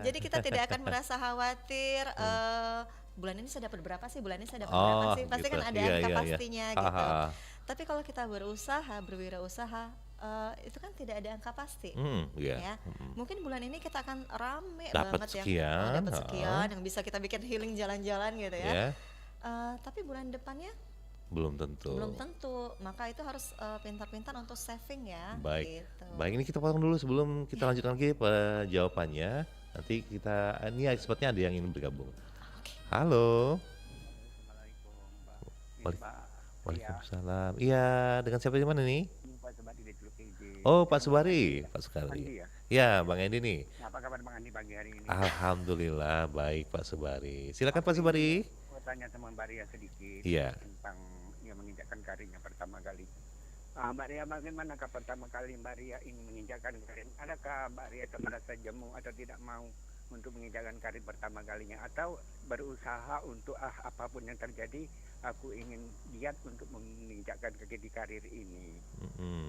Jadi kita tidak akan merasa khawatir bulan ini saya dapat berapa sih, bulan ini saya dapat berapa Oh, sih, pasti gitu. kan ada Iya, angka iya, iya. pastinya Ha, gitu. ha, ha. Tapi kalau kita berusaha, berwirausaha, itu kan tidak ada angka pasti. Iya. Ya, mungkin bulan ini kita akan rame Dapat banget ya, sekian, dapat ha. sekian yang bisa kita bikin healing jalan-jalan gitu ya. Ya, Tapi bulan depannya belum tentu. belum tentu, maka itu harus pintar-pintar untuk saving ya. Baik. Gitu. Baik, ini kita potong dulu sebelum kita lanjutkan lagi jawabannya. Nanti kita ini expertnya ada yang ingin bergabung. Halo. Waalaikumsalam. Iya, dengan siapa di mana nih? Oh, Pak Subari. Pak Subari. Ya, Bang Edi nih. Apa kabar Bang Andi pagi hari ini? Alhamdulillah baik Pak Subari. Silakan Pak Subari. Mau tanya sama Mbak Ria sedikit Iya. tentang dia menginjakkan karirnya pertama kali. Mbak Ria, bagaimanakah pertama kali Mbak Ria ingin menginjakkan karir? Adakah Mbak Ria merasa jemu atau tidak mau untuk menginjakkan karir pertama kalinya, atau berusaha untuk apapun yang terjadi aku ingin giat untuk menginjakkan kaki di karir ini?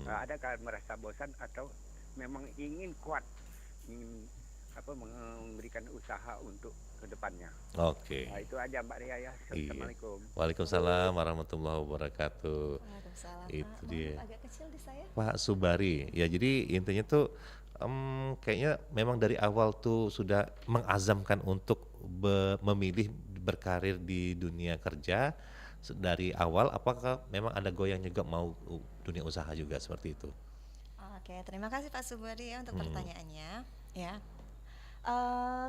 Adakah merasa bosan atau memang ingin kuat, ingin memberikan usaha untuk kedepannya? Oke. Nah, itu aja Mbak Ria ya. Assalamualaikum. Waalaikumsalam warahmatullahi wabarakatuh. Waalaikumsalam. Itu Maaf, dia. agak kecil di saya. Pak Subari. Ya, jadi intinya tuh kayaknya memang dari awal tuh sudah mengazamkan untuk memilih berkarir di dunia kerja dari awal. Apakah memang ada goyang juga mau dunia usaha juga seperti itu? Oke, terima kasih Pak Subari ya untuk pertanyaannya. Ya,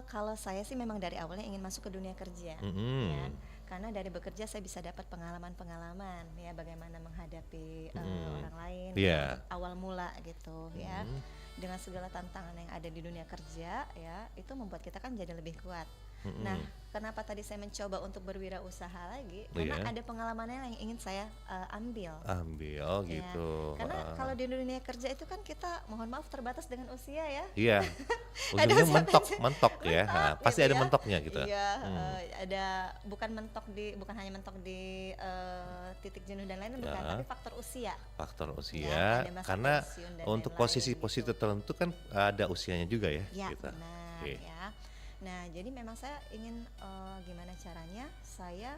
kalau saya sih memang dari awalnya ingin masuk ke dunia kerja, ya, karena dari bekerja saya bisa dapat pengalaman-pengalaman, ya, bagaimana menghadapi orang lain, Iya. awal mula gitu, ya, dengan segala tantangan yang ada di dunia kerja, ya, itu membuat kita kan jadi lebih kuat. Nah, kenapa tadi saya mencoba untuk berwirausaha lagi? Karena Iya. ada pengalamannya yang ingin saya ambil. Ambil Ya, gitu. karena Heeh. kalau di dunia kerja itu kan kita mohon maaf terbatas dengan usia ya. Iya. Ada Ujungnya usia mentok, pensiun. mentok ya. Mentok Nah, pasti gitu ada ya. mentoknya gitu. Iya, ada bukan hanya mentok di titik jenuh dan lain-lain, bukan, Ya. tapi faktor usia. Faktor Ya, usia ada masa karena pensiun dan untuk lain-lain posisi-posisi gitu. tertentu kan ada usianya juga ya. Ya, gitu. benar Oke. ya. Nah, jadi memang saya ingin gimana caranya saya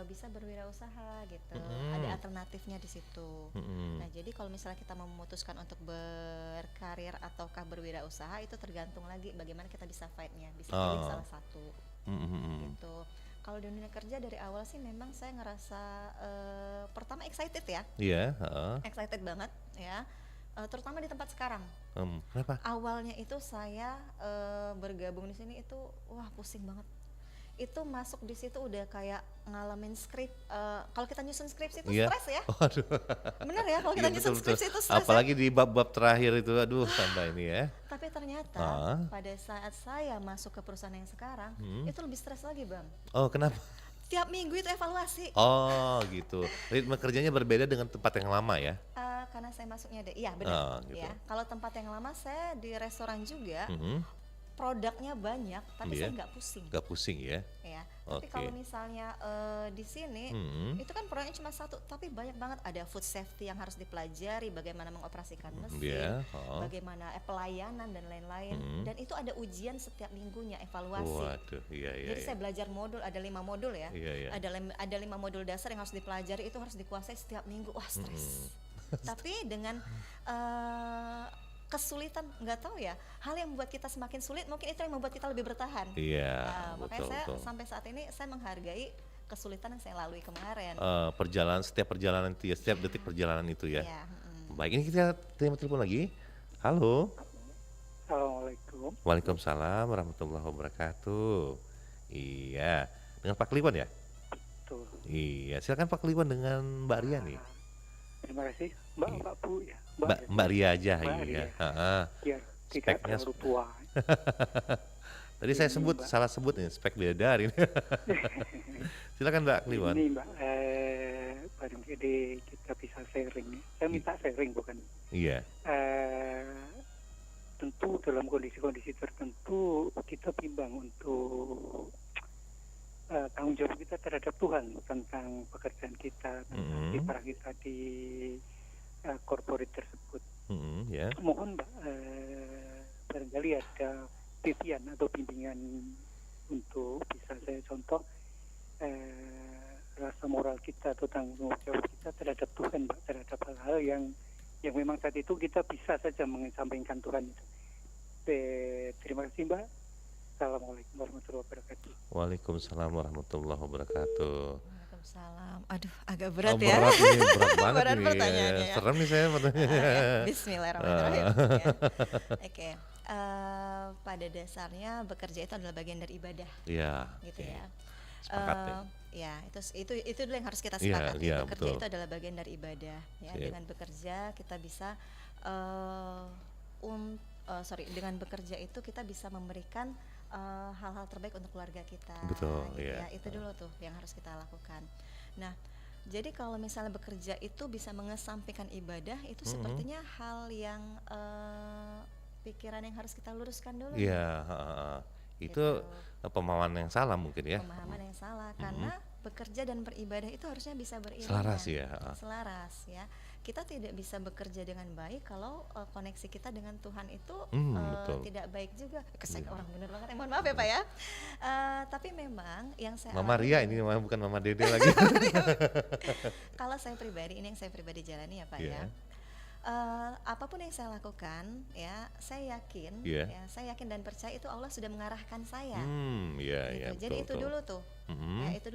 bisa berwirausaha gitu. Ada alternatifnya di situ. Nah, jadi kalau misalnya kita memutuskan untuk berkarir ataukah berwirausaha, itu tergantung lagi bagaimana kita bisa fight-nya, bisa pilih salah satu gitu. Kalau di dunia kerja dari awal sih memang saya ngerasa pertama excited ya, Iya, heeh. excited banget ya. Terutama di tempat sekarang. Kenapa? Awalnya itu saya bergabung di sini itu wah pusing banget. Itu masuk di situ udah kayak ngalamin skrip. Kalau kita nyusun skripsi itu Iya. stres ya. Waduh. Bener ya, kalau kita Iya, nyusun betul-betul. skripsi itu stres ya. Apalagi di bab-bab terakhir itu, aduh sampai ini ya. Tapi ternyata pada saat saya masuk ke perusahaan yang sekarang itu lebih stres lagi, Bang. Oh, kenapa? Tiap minggu itu evaluasi. Oh, gitu. Ritme kerjanya berbeda dengan tempat yang lama ya? Karena saya masuknya iya benar. Gitu. Ya. Kalau tempat yang lama saya di restoran juga, Mhm. produknya banyak, tapi Iya. saya nggak pusing. Gak pusing ya? Ya, tapi Oke. kalau misalnya di sini itu kan produknya cuma satu, tapi banyak banget. Ada food safety yang harus dipelajari, bagaimana mengoperasikan mesin, Iya, bagaimana pelayanan dan lain-lain. Dan itu ada ujian setiap minggunya, evaluasi. Waduh, iya. Jadi saya belajar modul, ada 5 modul ya. Iya. Ada 5 modul dasar yang harus dipelajari, itu harus dikuasai setiap minggu. Wah, stres. Tapi dengan kesulitan, nggak tahu ya, hal yang membuat kita semakin sulit mungkin itu yang membuat kita lebih bertahan. Iya, Makanya saya betul. sampai saat ini saya menghargai kesulitan yang saya lalui kemarin. Setiap perjalanan itu ya, setiap detik perjalanan itu ya. Iya, Baik, ini kita terima telepon lagi. Halo. Assalamualaikum. Waalaikumsalam warahmatullahi wabarakatuh. Iya, dengan Pak Kliwon ya? Tuh. Iya, silakan Pak Kliwon dengan Mbak Ria nih. Terima kasih Mbak Bu ya. Mbak Ria aja, Mbak iya. Ria. Biar tidak Speknya terlalu tua. Tadi saya Ini, sebut Mbak. salah sebut nih spek bidadari. Silakan Mbak Kliwon. Ini Mbak, barangkali kita bisa sharing ya. Saya minta sharing bukan. Iya. Tentu dalam kondisi-kondisi tertentu kita bimbang untuk tanggung jawab kita terhadap Tuhan tentang pekerjaan kita, tentang kiprah kita di corporate tersebut. Ya. Mohon Mbak, barangkali ada titian atau bimbingan untuk bisa saya contoh rasa moral kita atau tanggung jawab kita terhadap Tuhan, Mbak, terhadap hal-hal yang memang saat itu kita bisa saja menyampaikan Tuhan itu. Terima kasih, Mbak. Assalamualaikum warahmatullahi wabarakatuh. Waalaikumsalam warahmatullahi wabarakatuh. Waalaikumsalam. Aduh, agak berat Oh, ya. berat ini, berat banget Berat nih. pertanyaannya ya. Serem nih saya pertanyaannya. Bismillahirrahmanirrahim. Ya. Oke, pada dasarnya bekerja itu adalah bagian dari ibadah, Iya. gitu oke. ya. Sepakat ya. Ya, itu dulu yang harus kita Iya, sepakati. iya, Bekerja betul. itu adalah bagian dari ibadah. Ya, Sip. dengan bekerja kita bisa dengan bekerja itu kita bisa memberikan hal-hal terbaik untuk keluarga kita. Betul, gitu iya. ya. Itu dulu tuh yang harus kita lakukan. Nah, jadi kalau misalnya bekerja itu bisa mengesampingkan ibadah, itu sepertinya hal yang pikiran yang harus kita luruskan dulu. Iya, heeh. Itu Gitu. pemahaman yang salah mungkin ya. Pemahaman yang salah, karena bekerja dan beribadah itu harusnya bisa beriringan. Selaras ya. heeh. Selaras ya. Kita tidak bisa bekerja dengan baik kalau koneksi kita dengan Tuhan itu Betul. tidak baik juga. Saya Iya. orang bener banget, mohon maaf ya Pak ya. Tapi memang yang saya Mama alami- Ria ini bukan Mama Dede lagi. kalau saya pribadi, ini yang saya pribadi jalani ya Pak Iya. ya. Apapun yang saya lakukan ya, saya yakin Iya. ya, saya yakin dan percaya itu Allah sudah mengarahkan saya. Iya, Gitu. iya, Jadi itu betul. dulu tuh. Mhm. Ya, itu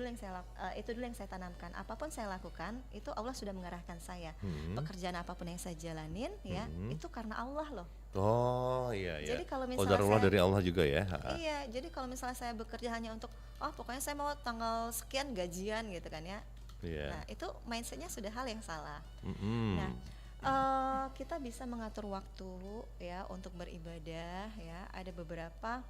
dulu yang saya tanamkan. Apapun saya lakukan, itu Allah sudah mengarahkan saya. Pekerjaan apapun yang saya jalanin ya, itu karena Allah loh. Oh, iya, iya. Jadi kalau misalnya Qadarullah saya- dari Allah juga ya. Ha-ha. Iya, jadi kalau misalnya saya bekerja hanya untuk pokoknya saya mau tanggal sekian gajian gitu kan ya. Iya. Nah, itu mindsetnya sudah hal yang salah. Mm-mm. Nah, kita bisa mengatur waktu ya untuk beribadah ya. Ada beberapa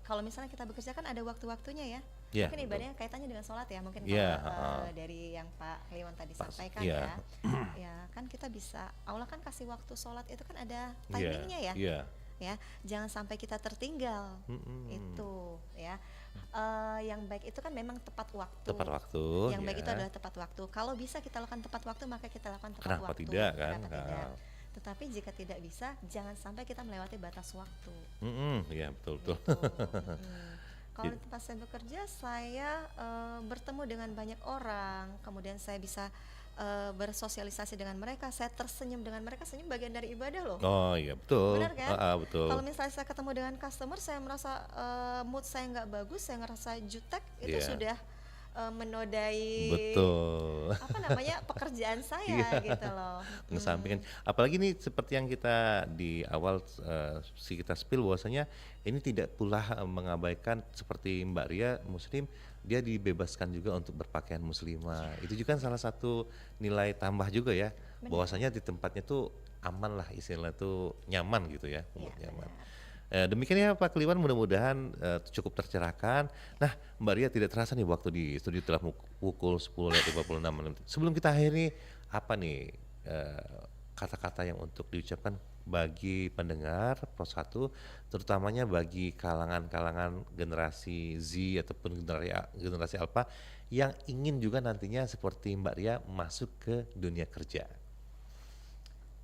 kalau misalnya kita bekerja kan ada waktu-waktunya ya. Iya, Mungkin betul. ibadahnya kaitannya dengan sholat ya. Mungkin Iya, kalau heeh. dari yang Pak Kliwon tadi Pas, sampaikan iya. ya. Ya, kan kita bisa, Allah kan kasih waktu sholat itu kan ada Iya, timingnya ya. Iya. Ya, jangan sampai kita tertinggal. Mm-mm. Itu ya. Yang baik itu kan memang tepat waktu. Tepat waktu. Yang baik ya. itu adalah tepat waktu. Kalau bisa kita lakukan tepat waktu, maka kita lakukan tepat Kenapa waktu. tidak kan? Kenapa tidak? Ah. Tetapi jika tidak bisa, jangan sampai kita melewati batas waktu. Iya, betul betul. Gitu. Kalau di tempat saya bekerja, saya bertemu dengan banyak orang, kemudian saya bisa bersosialisasi dengan mereka, saya tersenyum dengan mereka. Senyum bagian dari ibadah loh. Oh iya betul. Benar kan? Betul. Kalau misalnya saya ketemu dengan customer, saya merasa mood saya nggak bagus, saya ngerasa jutek, itu Iya. sudah menodai Betul. apa namanya pekerjaan saya gitu loh. Mengesampingkan. Apalagi nih seperti yang kita di awal kita spill bahwasanya ini tidak pula mengabaikan seperti Mbak Ria Muslim, dia dibebaskan juga untuk berpakaian muslimah. Itu juga kan salah satu nilai tambah juga ya. Bahwasanya di tempatnya tuh aman lah, istilah tuh nyaman gitu ya, Iya, nyaman. benar. Demikian ya Pak Kliwon, mudah-mudahan cukup tercerahkan. Nah, Mbak Ria, tidak terasa nih waktu di studio telah pukul 10.56. Sebelum kita akhiri, apa nih kata-kata yang untuk diucapkan bagi pendengar Pro 1, terutamanya bagi kalangan-kalangan generasi Z ataupun generasi Alpha yang ingin juga nantinya seperti Mbak Ria masuk ke dunia kerja.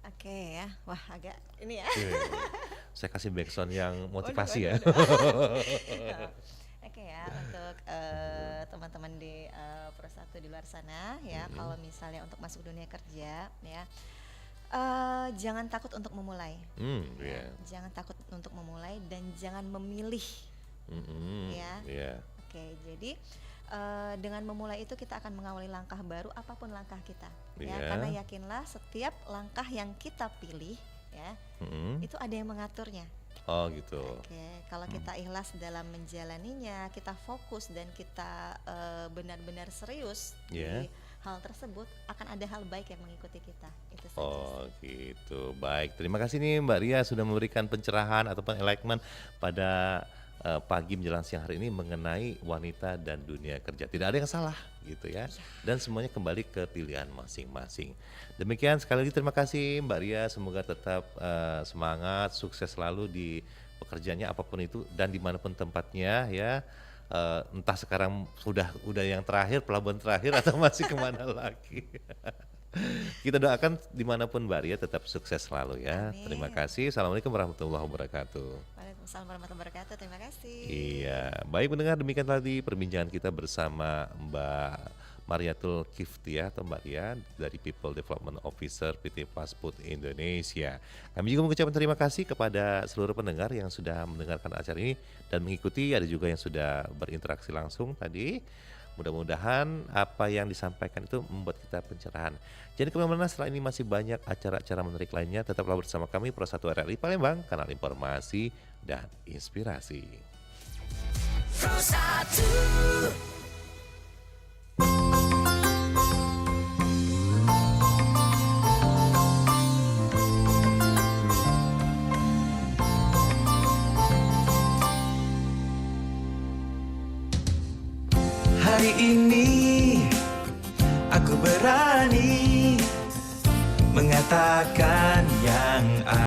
Oke ya, wah agak ini ya. Saya kasih backsound yang motivasi Waduh, ya. Oke ya, untuk teman-teman di Pro 1 di luar sana ya, kalau misalnya untuk masuk dunia kerja ya, jangan takut untuk memulai. Iya. Jangan takut untuk memulai dan jangan memilih. Ya. Iya. Oke, jadi dengan memulai itu kita akan mengawali langkah baru apapun langkah kita. Ya, Iya. karena yakinlah setiap langkah yang kita pilih ya, itu ada yang mengaturnya. Oh gitu. Oke, kalau kita ikhlas dalam menjalaninya, kita fokus dan kita benar-benar serius Yeah. di hal tersebut, akan ada hal baik yang mengikuti kita. Itu saja. Oh gitu. Baik, terima kasih nih Mbak Ria sudah memberikan pencerahan ataupun enlightenment pada pagi menjelang siang hari ini mengenai wanita dan dunia kerja. Tidak ada yang salah gitu ya. Dan semuanya kembali ke pilihan masing-masing. Demikian, sekali lagi terima kasih Mbak Ria, semoga tetap semangat, sukses selalu di pekerjaannya apapun itu dan dimanapun tempatnya ya. Entah sekarang sudah yang terakhir, pelabuhan terakhir atau masih kemana lagi. Kita doakan dimanapun Mbak Ria tetap sukses selalu ya. Amin. Terima kasih. Assalamualaikum warahmatullahi wabarakatuh. Waalaikumsalam. Waalaikumsalam warahmatullahi wabarakatuh. Terima kasih. Iya, baik pendengar, demikian tadi perbincangan kita bersama Mbak Mariatul Kiftiah atau Mbak Ria dari People Development Officer PT Fast Food Indonesia. Kami juga mengucapkan terima kasih kepada seluruh pendengar yang sudah mendengarkan acara ini dan mengikuti, ada juga yang sudah berinteraksi langsung tadi. Mudah-mudahan apa yang disampaikan itu membuat kita pencerahan. Jadi kemana-mana, setelah ini masih banyak acara-acara menarik lainnya. Tetaplah bersama kami Pro 1 RRI Palembang, kanal informasi dan inspirasi. Pro 1. Hari ini aku berani mengatakan yang